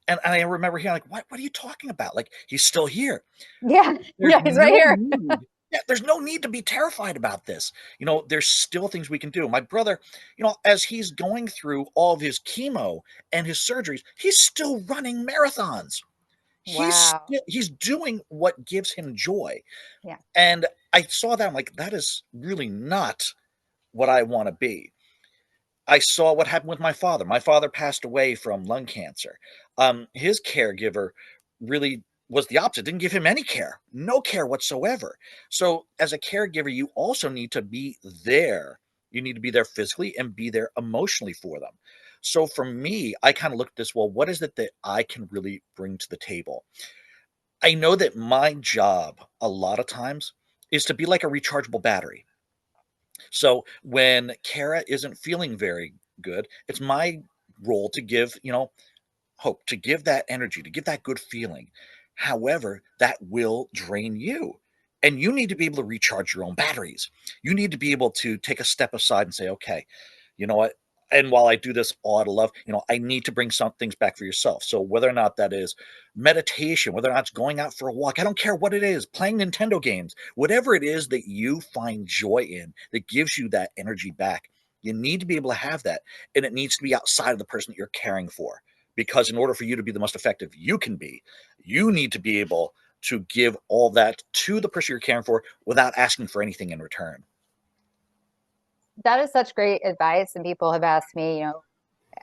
And I remember hearing like, what are you talking about? Like, he's still here. Yeah. There's Yeah, he's right no here. need. Yeah, there's no need to be terrified about this. There's still things we can do. My brother, as he's going through all of his chemo and his surgeries, he's still running marathons. Wow. He's doing what gives him joy. Yeah. And I saw that, I'm like, that is really not what I want to be. I saw what happened with my father. My father passed away from lung cancer. His caregiver really was the opposite, didn't give him any care, no care whatsoever. So, as a caregiver, you also need to be there. You need to be there physically and be there emotionally for them. So, for me, I kind of looked at this, well, what is it that I can really bring to the table? I know that my job a lot of times is to be like a rechargeable battery. So when Kara isn't feeling very good, it's my role to give, hope, to give that energy, to give that good feeling. However, that will drain you. And you need to be able to recharge your own batteries. You need to be able to take a step aside and say, okay, you know what? And while I do this all out of love, I need to bring some things back for yourself. So whether or not that is meditation, whether or not it's going out for a walk, I don't care what it is, playing Nintendo games, whatever it is that you find joy in that gives you that energy back, you need to be able to have that. And it needs to be outside of the person that you're caring for. Because in order for you to be the most effective you can be, you need to be able to give all that to the person you're caring for without asking for anything in return. That is such great advice. And people have asked me,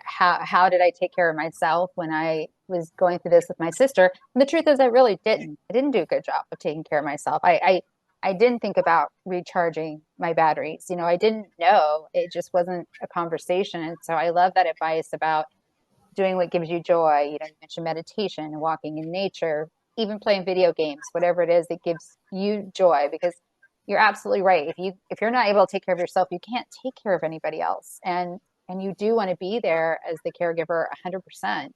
how did I take care of myself when I was going through this with my sister? And the truth is I really didn't. I didn't do a good job of taking care of myself. I didn't think about recharging my batteries. I didn't know. It just wasn't a conversation. And so I love that advice about doing what gives you joy. You mentioned meditation, walking in nature, even playing video games, whatever it is that gives you joy, because you're absolutely right. If you're not able to take care of yourself, you can't take care of anybody else. And you do want to be there as the caregiver 100%.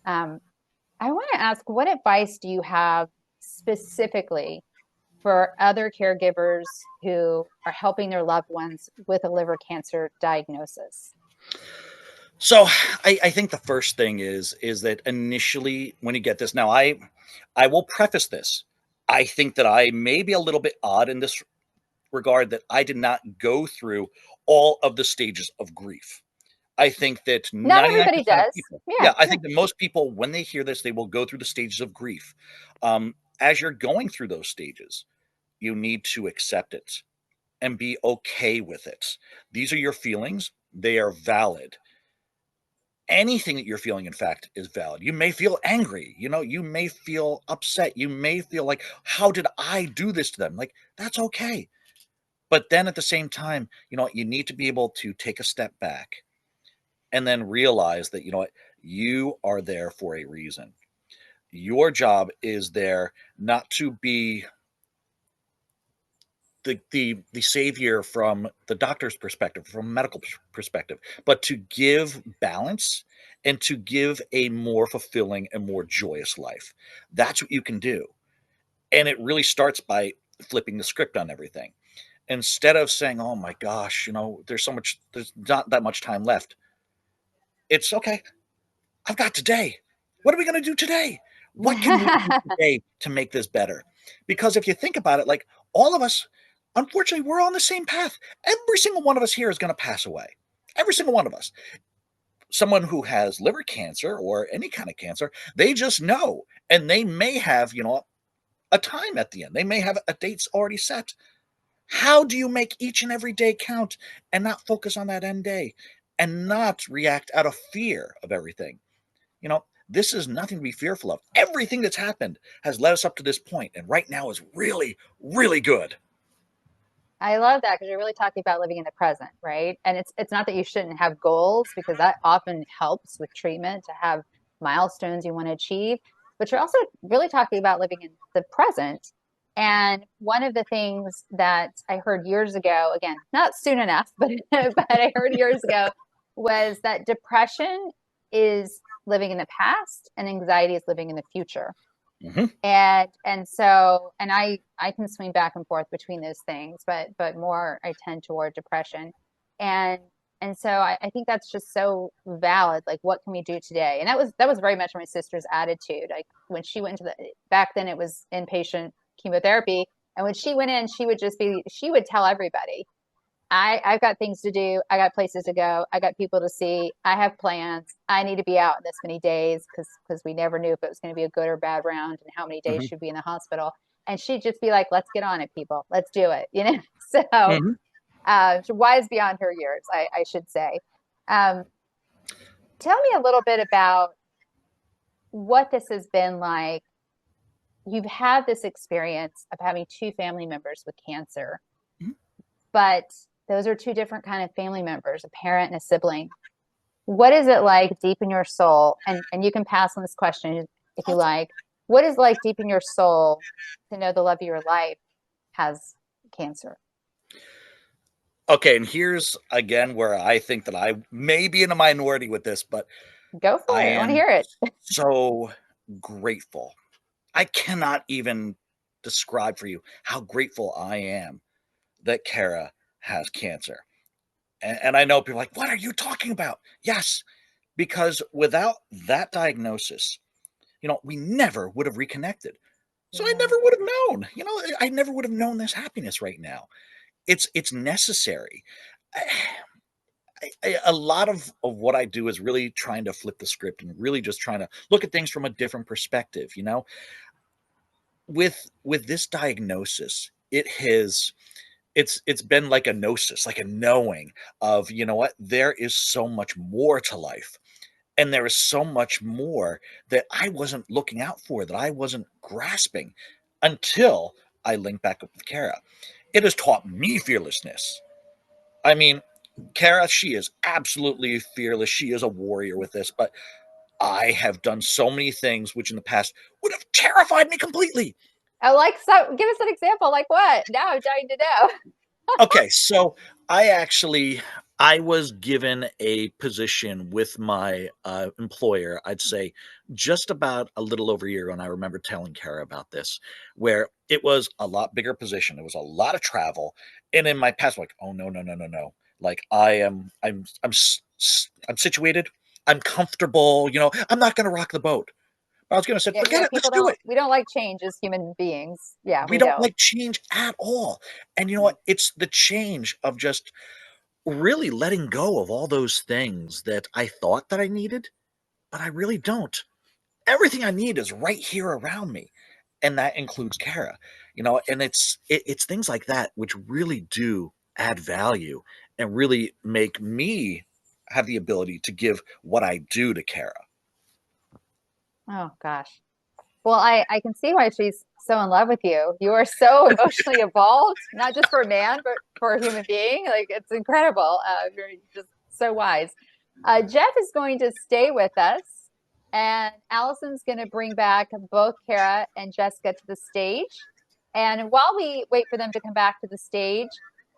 Um, I want to ask, what advice do you have specifically for other caregivers who are helping their loved ones with a liver cancer diagnosis? So I think the first thing is that initially when you get this, now I will preface this. I think that I may be a little bit odd in this regard that I did not go through all of the stages of grief. I think that Not 99% everybody of does. people, Yeah, yeah, I yeah. think that most people, when they hear this, they will go through the stages of grief. As you're going through those stages, you need to accept it and be okay with it. These are your feelings, they are valid. Anything that you're feeling, in fact, is valid. You may feel angry, you may feel upset, you may feel like, how did I do this to them? Like, that's okay. But then at the same time, you need to be able to take a step back and then realize that, you are there for a reason. Your job is there not to be the savior from the doctor's perspective, from a medical perspective, but to give balance and to give a more fulfilling and more joyous life. That's what you can do. And it really starts by flipping the script on everything. Instead of saying, "Oh my gosh, there's not that much time left." It's okay. I've got today. What are we going to do today? What can we do today to make this better? Because if you think about it, like, all of us, unfortunately, we're on the same path. Every single one of us here is going to pass away. Every single one of us. Someone who has liver cancer or any kind of cancer, they just know. And they may have, a time at the end. They may have a date's already set. How do you make each and every day count and not focus on that end day and not react out of fear of everything? This is nothing to be fearful of. Everything that's happened has led us up to this point, and right now is really, really good. I love that because you're really talking about living in the present, right? And it's not that you shouldn't have goals, because that often helps with treatment to have milestones you want to achieve, but you're also really talking about living in the present. And one of the things that I heard years ago, again, not soon enough, but but I heard years ago, was that depression is living in the past and anxiety is living in the future. Mhm. And I can swing back and forth between those things, but more I tend toward depression. And And so I think that's just so valid. Like, what can we do today? And that was very much my sister's attitude. Like when she went to back then it was inpatient chemotherapy. And when she went in, she would tell everybody, I've got things to do. I got places to go. I got people to see. I have plans. I need to be out in this many days because we never knew if it was going to be a good or bad round and how many days Mhm. she'd be in the hospital. And she'd just be like, let's get on it, people. Let's do it. So Mhm. wise beyond her years, I should say. Um, Tell me a little bit about what this has been like. You've had this experience of having two family members with cancer, Mhm. but those are two different kind of family members, a parent and a sibling. What is it like deep in your soul? And you can pass on this question if you like. What is it like deep in your soul to know the love of your life has cancer? Okay, and here's again where I think that I may be in a minority with this, but Go for I it. I want to am hear it. so grateful. I cannot even describe for you how grateful I am that Kara has cancer. And I know people are like, what are you talking about? Yes, because without that diagnosis, we never would have reconnected. So I Yeah. never would have known, I never would have known this happiness right now. It's necessary. A lot of what I do is really trying to flip the script and really just trying to look at things from a different perspective. With this diagnosis, it's been like a gnosis, like a knowing of, what, there is so much more to life. And there is so much more that I wasn't looking out for, that I wasn't grasping until I linked back up with Kara. It has taught me fearlessness. I mean, Kara, she is absolutely fearless. She is a warrior with this, but I have done so many things which in the past would have terrified me completely. I like, so give us an example. Like what? Now I'm dying to know. Okay, so I was given a position with my employer, I'd say just about a little over a year ago, and I remember telling Kara about this, where it was a lot bigger position. It was a lot of travel, and in my past, like, oh no, no, no, no, no, like I'm situated, I'm comfortable, I'm not going to rock the boat. I was going to say, Yeah, forget it, let's do it. we don't like change as human beings. Yeah, We we don't don't. like change at all. And you know what? It's the change of just really letting go of all those things that I thought that I needed, but I really don't. Everything I need is right here around me, and that includes Kara. And it's things like that which really do add value and really make me have the ability to give what I do to Kara. Oh gosh. Well, I can see why she's so in love with you. You are so emotionally evolved, not just for a man, but for a human being. Like it's incredible. You're just so wise. Jeff is going to stay with us, and Allison's going to bring back both Kara and Jessica to the stage. And while we wait for them to come back to the stage,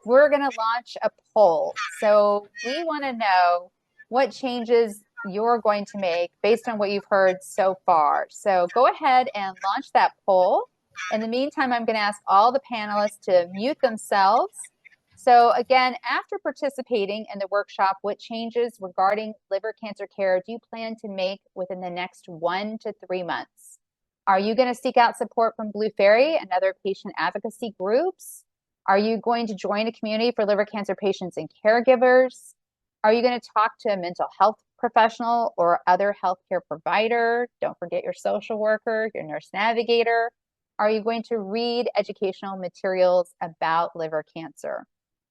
we're going to launch a poll. So we want to know what changes you're going to make based on what you've heard so far. So go ahead and launch that poll. In the meantime, I'm going to ask all the panelists to mute themselves. So again, after participating in the workshop, what changes regarding liver cancer care do you plan to make within the next 1 to 3 months? Are you going to seek out support from Blue Fairy and other patient advocacy groups? Are you going to join a community for liver cancer patients and caregivers? Are you going to talk to a mental health professional or other healthcare provider? Don't forget your social worker, your nurse navigator. Are you going to read educational materials about liver cancer?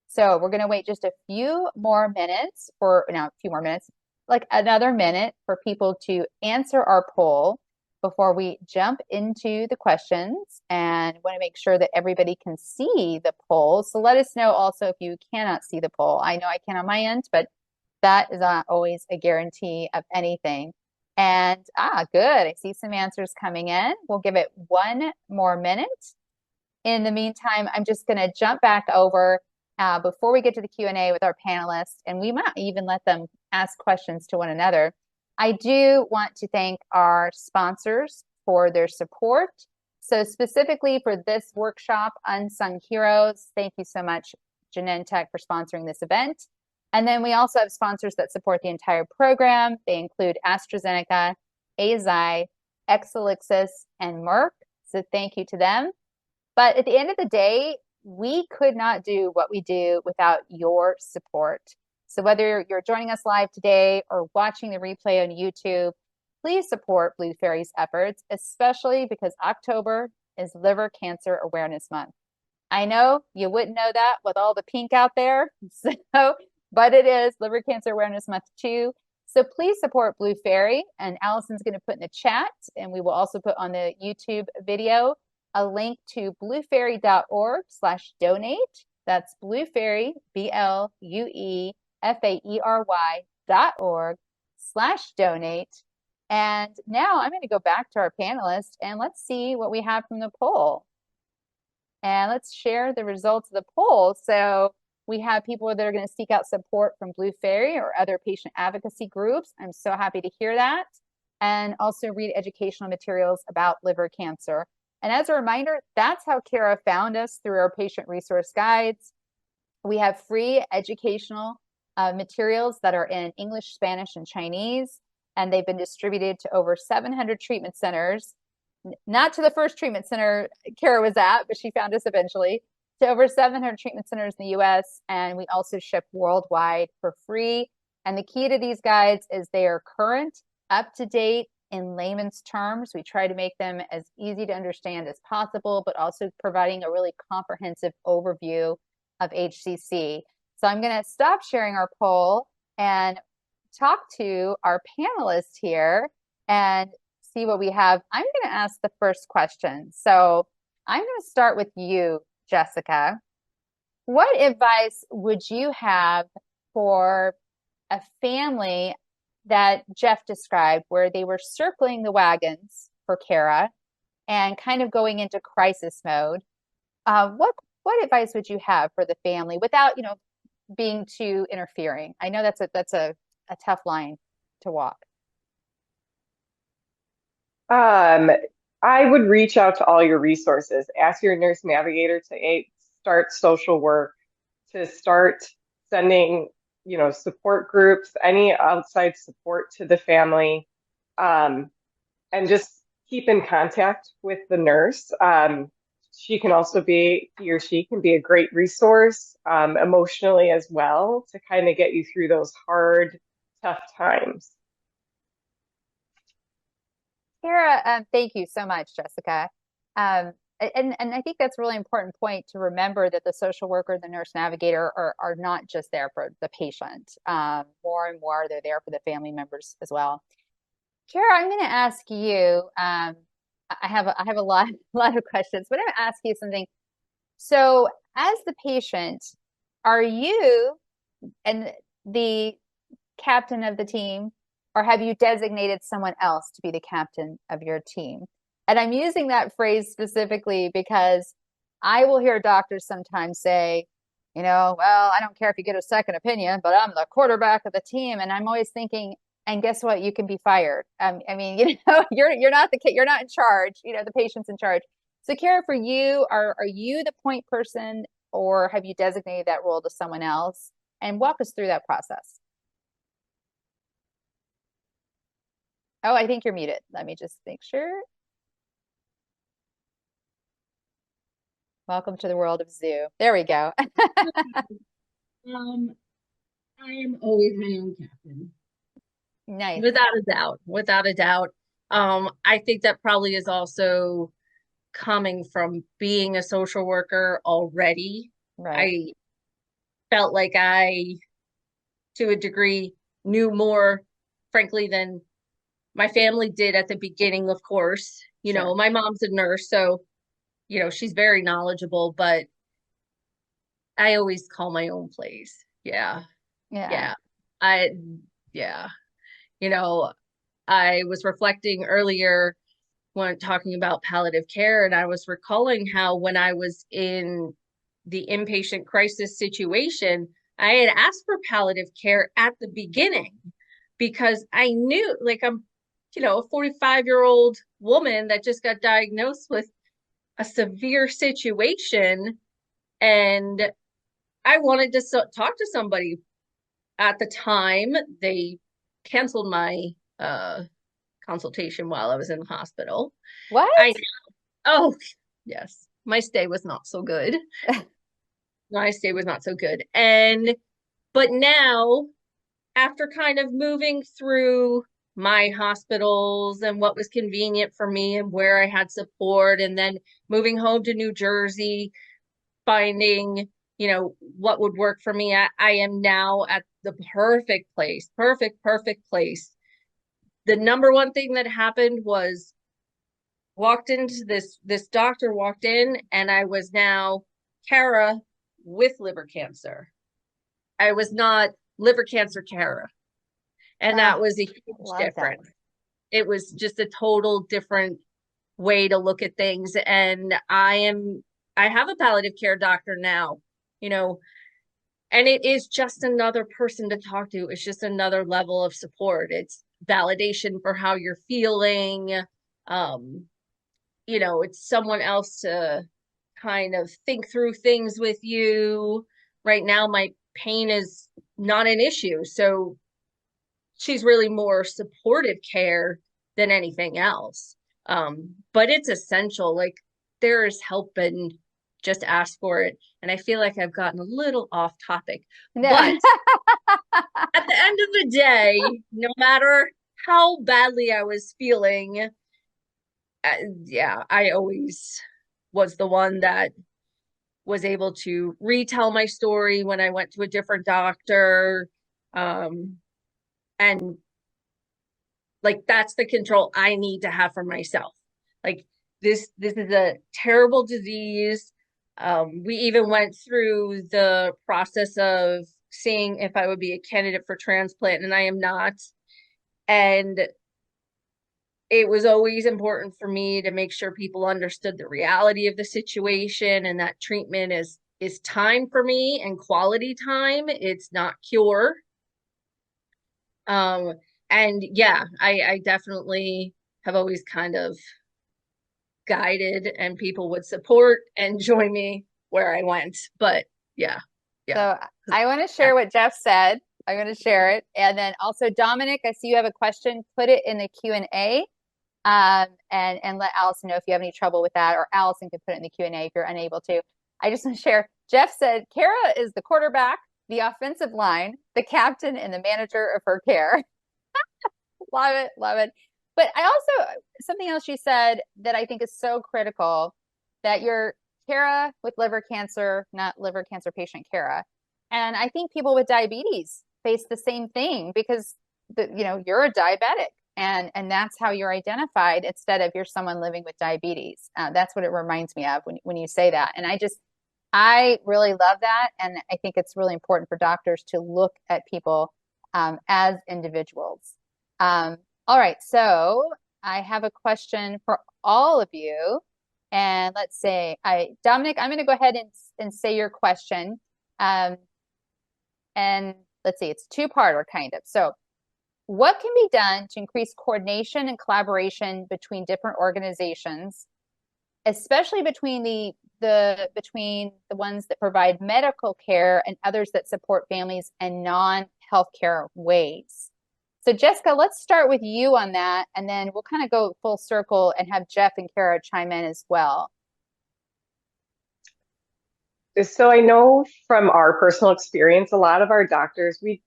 So we're going to wait just a few more minutes like another minute for people to answer our poll before we jump into the questions, and want to make sure that everybody can see the poll. So let us know also if you cannot see the poll. I know I can on my end, but that is not always a guarantee of anything. And good. I see some answers coming in. We'll give it one more minute. In the meantime, I'm just going to jump back over before we get to the Q&A with our panelists, and we might even let them ask questions to one another. I do want to thank our sponsors for their support. So specifically for this workshop, Unsung Heroes, thank you so much, Genentech, for sponsoring this event. And then we also have sponsors that support the entire program. They include AstraZeneca, Eisai, Exelixis, and Merck. So thank you to them. But at the end of the day, we could not do what we do without your support. So whether you're joining us live today or watching the replay on YouTube, please support Blue Fairy's efforts, especially because October is Liver Cancer Awareness Month. I know you wouldn't know that with all the pink out there, but it is Liver Cancer Awareness Month too. So please support Blue Fairy, and Allison's going to put in the chat, and we will also put on the YouTube video a link to bluefairy.org/donate. That's Blue Fairy, BLUEFAERY.org/donate. And now I'm going to go back to our panelists and let's see what we have from the poll. And let's share the results of the poll. So we have people that are going to seek out support from Blue Fairy or other patient advocacy groups. I'm so happy to hear that. And also read educational materials about liver cancer. And as a reminder, that's how Kara found us, through our patient resource guides. We have free educational materials that are in English, Spanish, and Chinese, and they've been distributed to over 700 treatment centers. Not to the first treatment center Kara was at, but she found us eventually, to over 700 treatment centers in the US, and we also ship worldwide for free. And the key to these guides is they are current, up to date, in layman's terms. We try to make them as easy to understand as possible, but also providing a really comprehensive overview of HCC. So I'm going to stop sharing our poll and talk to our panelists here and see what we have. I'm going to ask the first question. So I'm going to start with you, Jessica. What advice would you have for a family that Jeff described, where they were circling the wagons for Kara and kind of going into crisis mode? What advice would you have for the family without, being too interfering? I know that's a tough line to walk. I would reach out to all your resources. Ask your nurse navigator to start social work, to start sending, support groups, any outside support to the family, and just keep in contact with the nurse. He or she can be a great resource emotionally as well, to kind of get you through those hard, tough times. Kara, thank you so much, Jessica. And I think that's a really important point to remember, that the social worker, the nurse navigator are not just there for the patient. More and more, they're there for the family members as well. Kara, I'm going to ask you, I have a lot of questions, but I'm going to ask you something. So as the patient, are you and the captain of the team, or have you designated someone else to be the captain of your team? And I'm using that phrase specifically because I will hear doctors sometimes say, well, I don't care if you get a second opinion, but I'm the quarterback of the team. And I'm always thinking, and guess what? You can be fired. I mean, you're not you're not in charge. The patient's in charge. So, Kara, for you, are you the point person, or have you designated that role to someone else? And walk us through that process. Oh, I think you're muted. Let me just make sure. Welcome to the world of Zoo. There we go. I am always my own captain. Nice. Without a doubt. I think that probably is also coming from being a social worker already. Right. I felt like I, to a degree, knew more, frankly, than my family did at the beginning, of course. Sure. My mom's a nurse, so, she's very knowledgeable, but I always call my own place. Yeah. I was reflecting earlier when talking about palliative care, and I was recalling how when I was in the inpatient crisis situation, I had asked for palliative care at the beginning because I knew, I'm, a 45-year-old woman that just got diagnosed with a severe situation, and I wanted to talk to somebody. at the time, they canceled my consultation while I was in the hospital. What? Oh, yes. My stay was not so good. My stay was not so good. But now, after kind of moving through my hospitals and what was convenient for me and where I had support, and then moving home to New Jersey, finding, what would work for me, I am now at the perfect place, perfect place. The number one thing that happened was this doctor walked in, and I was now Kara with liver cancer. I was not liver cancer Kara. And that was a huge difference. It was just a total different way to look at things. And I have a palliative care doctor now, and it is just another person to talk to. It's just another level of support. It's validation for how you're feeling. It's someone else to kind of think through things with you. Right now, my pain is not an issue. So she's really more supportive care than anything else. But it's essential. Like, there is help, and just ask for it. And I feel like I've gotten a little off topic. No. But at the end of the day, no matter how badly I was feeling, I always was the one that was able to retell my story when I went to a different doctor. And like, that's the control I need to have for myself. Like, this is a terrible disease. We even went through the process of seeing if I would be a candidate for transplant, and I am not. And it was always important for me to make sure people understood the reality of the situation, and that treatment is time for me, and quality time. It's not cure. And yeah, I definitely have always kind of guided, and people would support and join me where I went. But yeah. So I want to share what Jeff said. I'm going to share it. And then also, Dominic, I see you have a question. Put it in the Q&A, and let Allison know if you have any trouble with that, or Allison can put it in the Q&A if you're unable to. I just want to share. Jeff said, Kara is the quarterback, the offensive line, the captain, and the manager of her care. Love it. Love it. But I also, something else you said that I think is so critical, that you're Kara with liver cancer, not liver cancer patient Kara. And I think people with diabetes face the same thing, because you're a diabetic, and that's how you're identified, instead of you're someone living with diabetes. That's what it reminds me of when you say that. And I really love that. And I think it's really important for doctors to look at people as individuals. All right, so I have a question for all of you. And let's say, Dominic, I'm going to go ahead and say your question. And let's see, it's two-parter kind of. So what can be done to increase coordination and collaboration between different organizations, especially between the ones that provide medical care and others that support families in non-healthcare ways? So Jessica, let's start with you on that, and then we'll kind of go full circle and have Jeff and Kara chime in as well. So I know from our personal experience, a lot of our doctors, we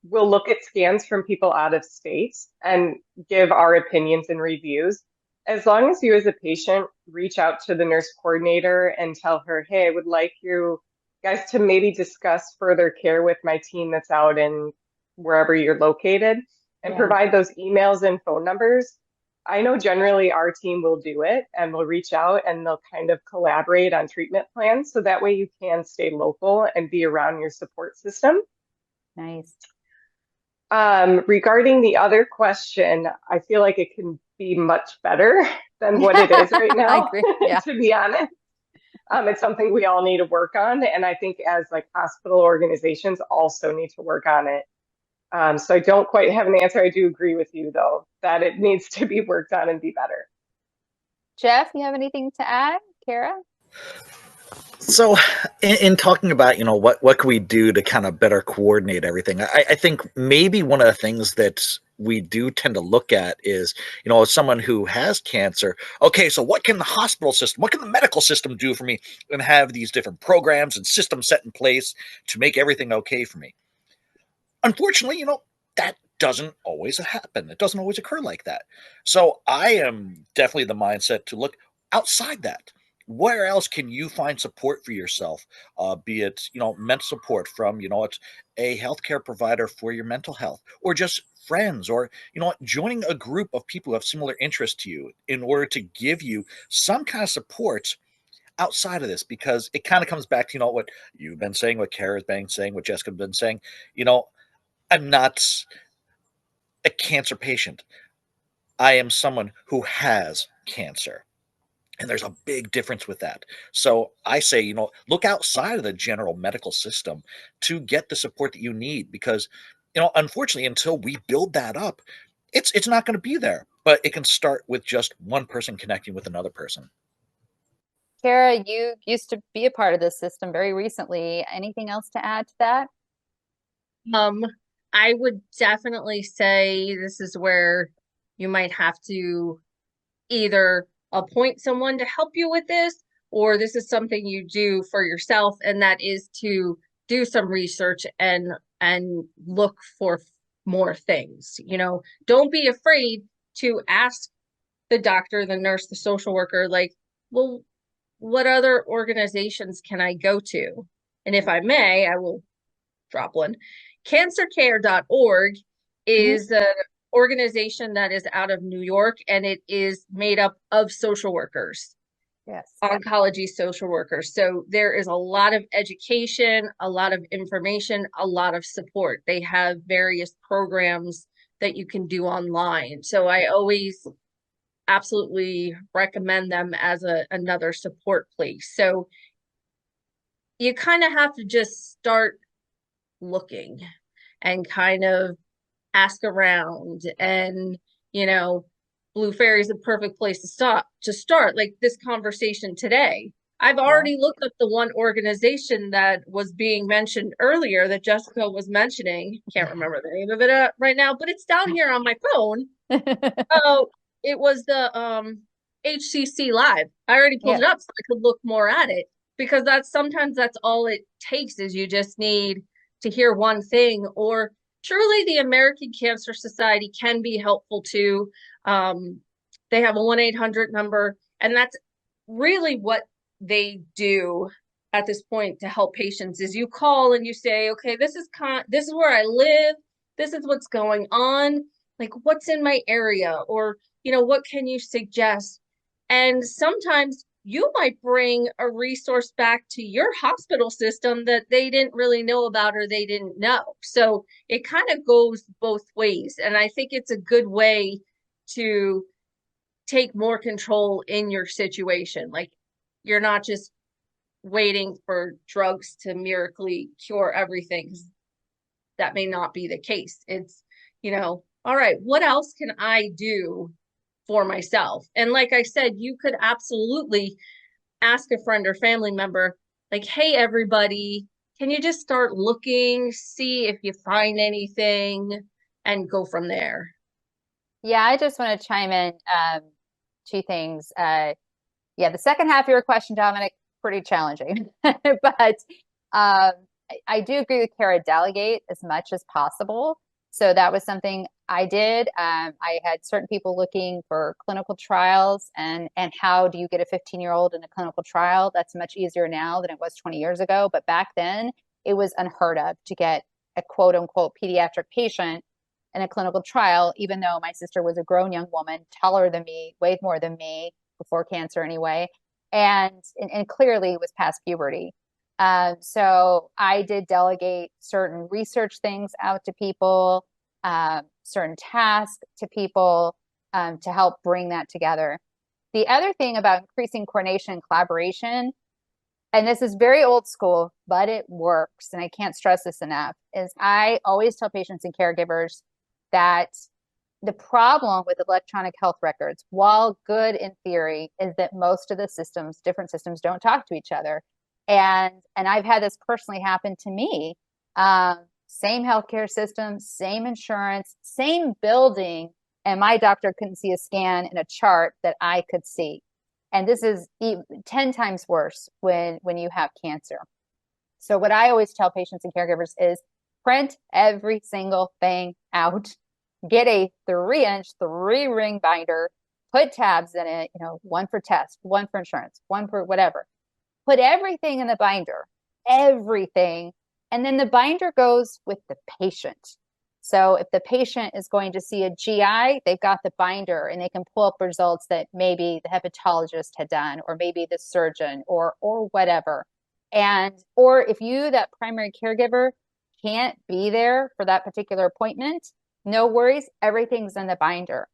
will look at scans from people out of state and give our opinions and reviews. As long as you as a patient reach out to the nurse coordinator and tell her, hey, I would like you guys to maybe discuss further care with my team that's out in wherever you're located, and provide those emails and phone numbers. I know generally our team will do it, and will reach out, and they'll kind of collaborate on treatment plans, so that way you can stay local and be around your support system. Nice. Regarding the other question, I feel like it can be much better than what it is right now. I agree. Yeah. To be honest. It's something we all need to work on, and I think as like hospital organizations also need to work on it. So I don't quite have an answer. I do agree with you, though, that it needs to be worked on and be better. Jeff, you have anything to add? Kara? So, in talking about, what can we do to kind of better coordinate everything, I think maybe one of the things that we do tend to look at is, as someone who has cancer, okay, so what can the hospital system, what can the medical system do for me, and have these different programs and systems set in place to make everything okay for me. Unfortunately, that doesn't always happen. It doesn't always occur like that. So I am definitely the mindset to look outside that. Where else can you find support for yourself? Be it, mental support from, it's a healthcare provider for your mental health, or just friends, or, joining a group of people who have similar interests to you in order to give you some kind of support outside of this, because it kind of comes back to, what you've been saying, what Kara's been saying, what Jessica's been saying. You know, I'm not a cancer patient. I am someone who has cancer. And there's a big difference with that. So I say, look outside of the general medical system to get the support that you need, because, unfortunately, until we build that up, it's not going to be there. But it can start with just one person connecting with another person. Kara, you used to be a part of this system very recently. Anything else to add to that? Um, I would definitely say this is where you might have to either appoint someone to help you with this, or this is something you do for yourself, and that is to do some research and look for more things. Don't be afraid to ask the doctor, the nurse, the social worker, like, well, what other organizations can I go to? And if I may, I will drop one. Cancercare.org is an organization that is out of New York, and it is made up of social workers, Yes. oncology social workers. So there is a lot of education, a lot of information, a lot of support. They have various programs that you can do online. So I always absolutely recommend them as another support place. So you kind of have to just start looking and kind of ask around, and Blue Fairy is a perfect place to start like this conversation today. I've already looked up the one organization that was being mentioned earlier that Jessica was mentioning. Can't remember the name of it right now, but it's down here on my phone. Oh, it was the HCC Live. I already pulled it up so I could look more at it, because sometimes that's all it takes, is you just need to hear one thing. Or truly, the American Cancer Society can be helpful too. They have a 1-800 number, and that's really what they do at this point to help patients. Is you call and you say, okay, this is where I live, this is what's going on, like what's in my area, or what can you suggest? And sometimes you might bring a resource back to your hospital system that they didn't really know about, or they didn't know. So it kind of goes both ways. And I think it's a good way to take more control in your situation. Like, you're not just waiting for drugs to miraculously cure everything, 'cause that may not be the case. It's, all right, what else can I do for myself? And like I said, you could absolutely ask a friend or family member, like, hey, everybody, can you just start looking, see if you find anything, and go from there? Yeah, I just want to chime in two things. The second half of your question, Dominic, pretty challenging. But I do agree with Kara, delegate as much as possible. So that was something I did. I had certain people looking for clinical trials, and how do you get a 15-year-old in a clinical trial? That's much easier now than it was 20 years ago. But back then, it was unheard of to get a quote unquote pediatric patient in a clinical trial, even though my sister was a grown young woman, taller than me, weighed more than me before cancer anyway, and clearly was past puberty. So I did delegate certain research things out to people, certain tasks to people, to help bring that together. The other thing about increasing coordination and collaboration, and this is very old school, but it works, and I can't stress this enough, is I always tell patients and caregivers that the problem with electronic health records, while good in theory, is that most of the systems, different systems, don't talk to each other. And I've had this personally happen to me. Same healthcare system, same insurance, same building, and my doctor couldn't see a scan in a chart that I could see. And this is 10 times worse when you have cancer. So what I always tell patients and caregivers is print every single thing out. Get a 3-inch, 3-ring binder, put tabs in it, one for test, one for insurance, one for whatever. Put everything in the binder, everything. And then the binder goes with the patient. So if the patient is going to see a GI, they've got the binder and they can pull up results that maybe the hepatologist had done, or maybe the surgeon, or whatever. Or if you, that primary caregiver, can't be there for that particular appointment, no worries, everything's in the binder.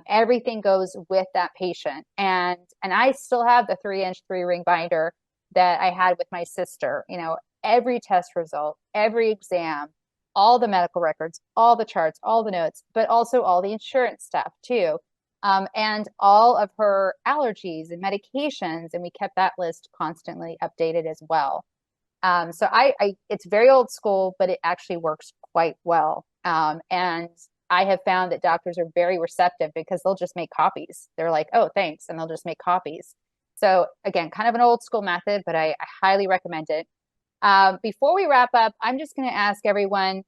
Everything goes with that patient. And I still have the 3-inch, 3-ring binder that I had with my sister. Every test result, every exam, all the medical records, all the charts, all the notes, but also all the insurance stuff too. And all of her allergies and medications. And we kept that list constantly updated as well. So it's very old school, but it actually works quite well. And I have found that doctors are very receptive because they'll just make copies. They're like, oh, thanks. And they'll just make copies. So again, kind of an old school method, but I highly recommend it. Before we wrap up, I'm just going to ask everyone,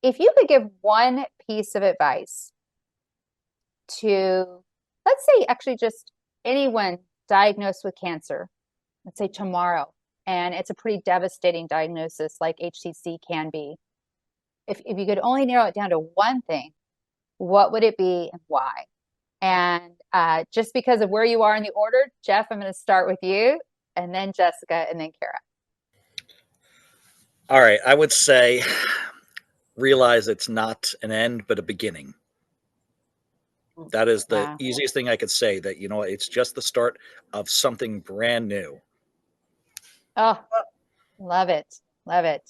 if you could give one piece of advice to, let's say, actually just anyone diagnosed with cancer, let's say tomorrow, and it's a pretty devastating diagnosis like HCC can be. If you could only narrow it down to one thing, what would it be and why? And just because of where you are in the order, Jeff, I'm going to start with you, and then Jessica, and then Kara. All right. I would say realize it's not an end, but a beginning. That is the easiest thing I could say, that, it's just the start of something brand new. Oh, love it. Love it.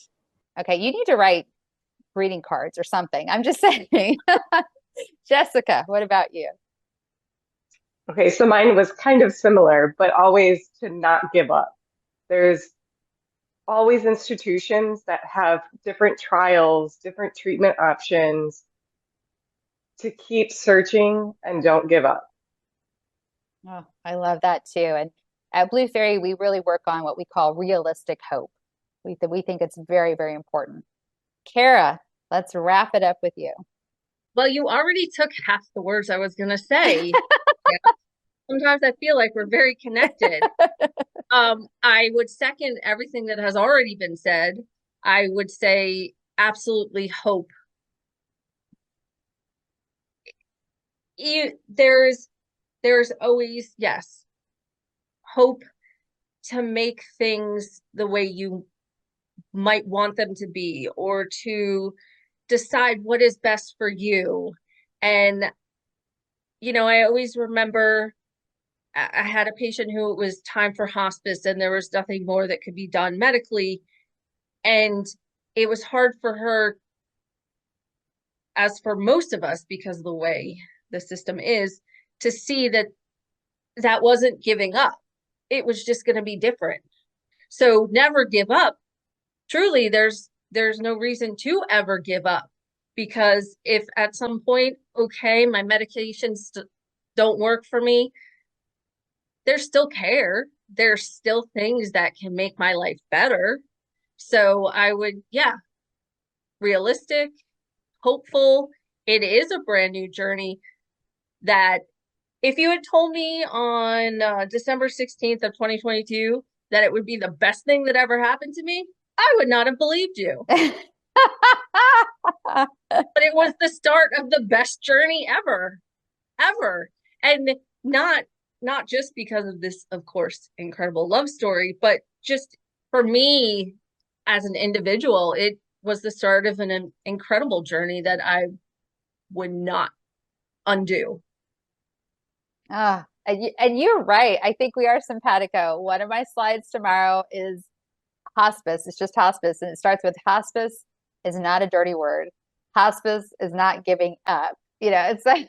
Okay. You need to write greeting cards or something. I'm just saying. Jessica, what about you? Okay, so mine was kind of similar, but always to not give up. There's always institutions that have different trials, different treatment options, to keep searching and don't give up. Oh, I love that too. And at Blue Fairy, we really work on what we call realistic hope. We think it's very, very important. Kara, let's wrap it up with you. Well, you already took half the words I was going to say. Sometimes I feel like we're very connected. I would second everything that has already been said. I would say absolutely hope. There's always, yes, hope to make things the way you might want them to be, or to decide what is best for you. And, I always remember I had a patient who it was time for hospice and there was nothing more that could be done medically. And it was hard for her, as for most of us, because of the way the system is, to see that that wasn't giving up. It was just going to be different. So never give up. Truly, there's no reason to ever give up, because if at some point, okay, my medications don't work for me, there's still care. There's still things that can make my life better. So I would, realistic, hopeful. It is a brand new journey that if you had told me on December 16th of 2022 that it would be the best thing that ever happened to me, I would not have believed you. But it was the start of the best journey ever. And not just because of this, of course, incredible love story, but just for me as an individual, it was the start of an incredible journey that I would not undo. And you're right. I think we are simpatico. One of my slides tomorrow is hospice. It's just hospice. And it starts with hospice is not a dirty word. Hospice is not giving up. It's like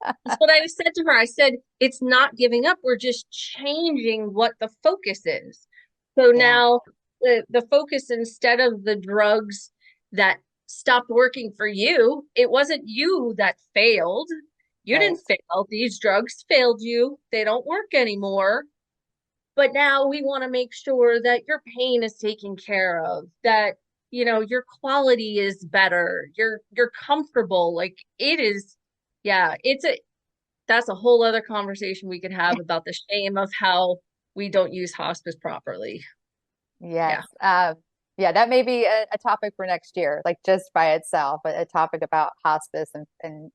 That's what I said to her. I said, it's not giving up. We're just changing what the focus is. So now the focus, instead of the drugs that stopped working for you, it wasn't you that failed. You Right. didn't fail. These drugs failed you. They don't work anymore. But now we want to make sure that your pain is taken care of, that your quality is better, you're comfortable. Like it is, yeah, that's a whole other conversation we could have about the shame of how we don't use hospice properly. Yes. Yeah. Yeah, that may be a topic for next year, like just by itself, a topic about hospice and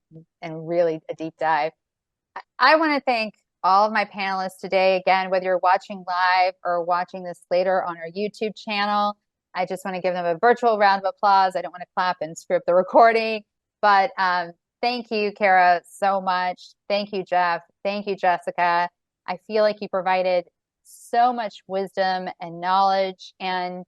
really a deep dive. I want to thank all of my panelists today. Again, whether you're watching live or watching this later on our YouTube channel, I just want to give them a virtual round of applause. I don't want to clap and screw up the recording, but thank you, Kara, so much. Thank you, Jeff. Thank you, Jessica. I feel like you provided so much wisdom and knowledge and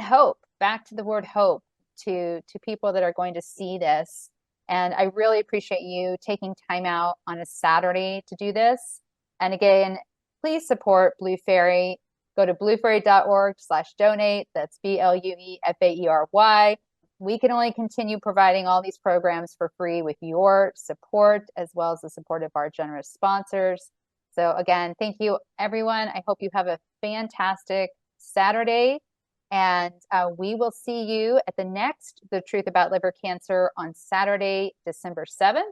hope. Back to the word hope to people that are going to see this. And I really appreciate you taking time out on a Saturday to do this. And again, please support Blue Fairy. Go to bluefairy.org/donate. That's BLUEFAERY. We can only continue providing all these programs for free with your support, as well as the support of our generous sponsors. So again, thank you, everyone. I hope you have a fantastic Saturday. And we will see you at the next The Truth About Liver Cancer on Saturday, December 7th,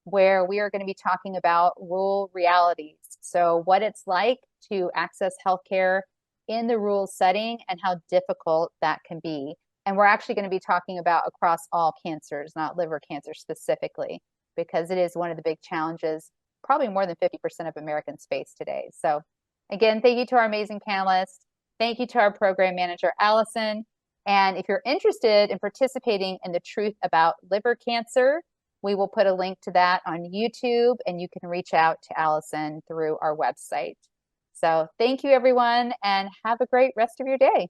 where we are going to be talking about rural realities. So what it's like to access healthcare in the rural setting and how difficult that can be. And we're actually going to be talking about across all cancers, not liver cancer specifically, because it is one of the big challenges probably more than 50% of Americans face today. So again, thank you to our amazing panelists. Thank you to our program manager, Allison. And if you're interested in participating in The Truth About Liver Cancer, we will put a link to that on YouTube, and you can reach out to Allison through our website. So thank you, everyone, and have a great rest of your day.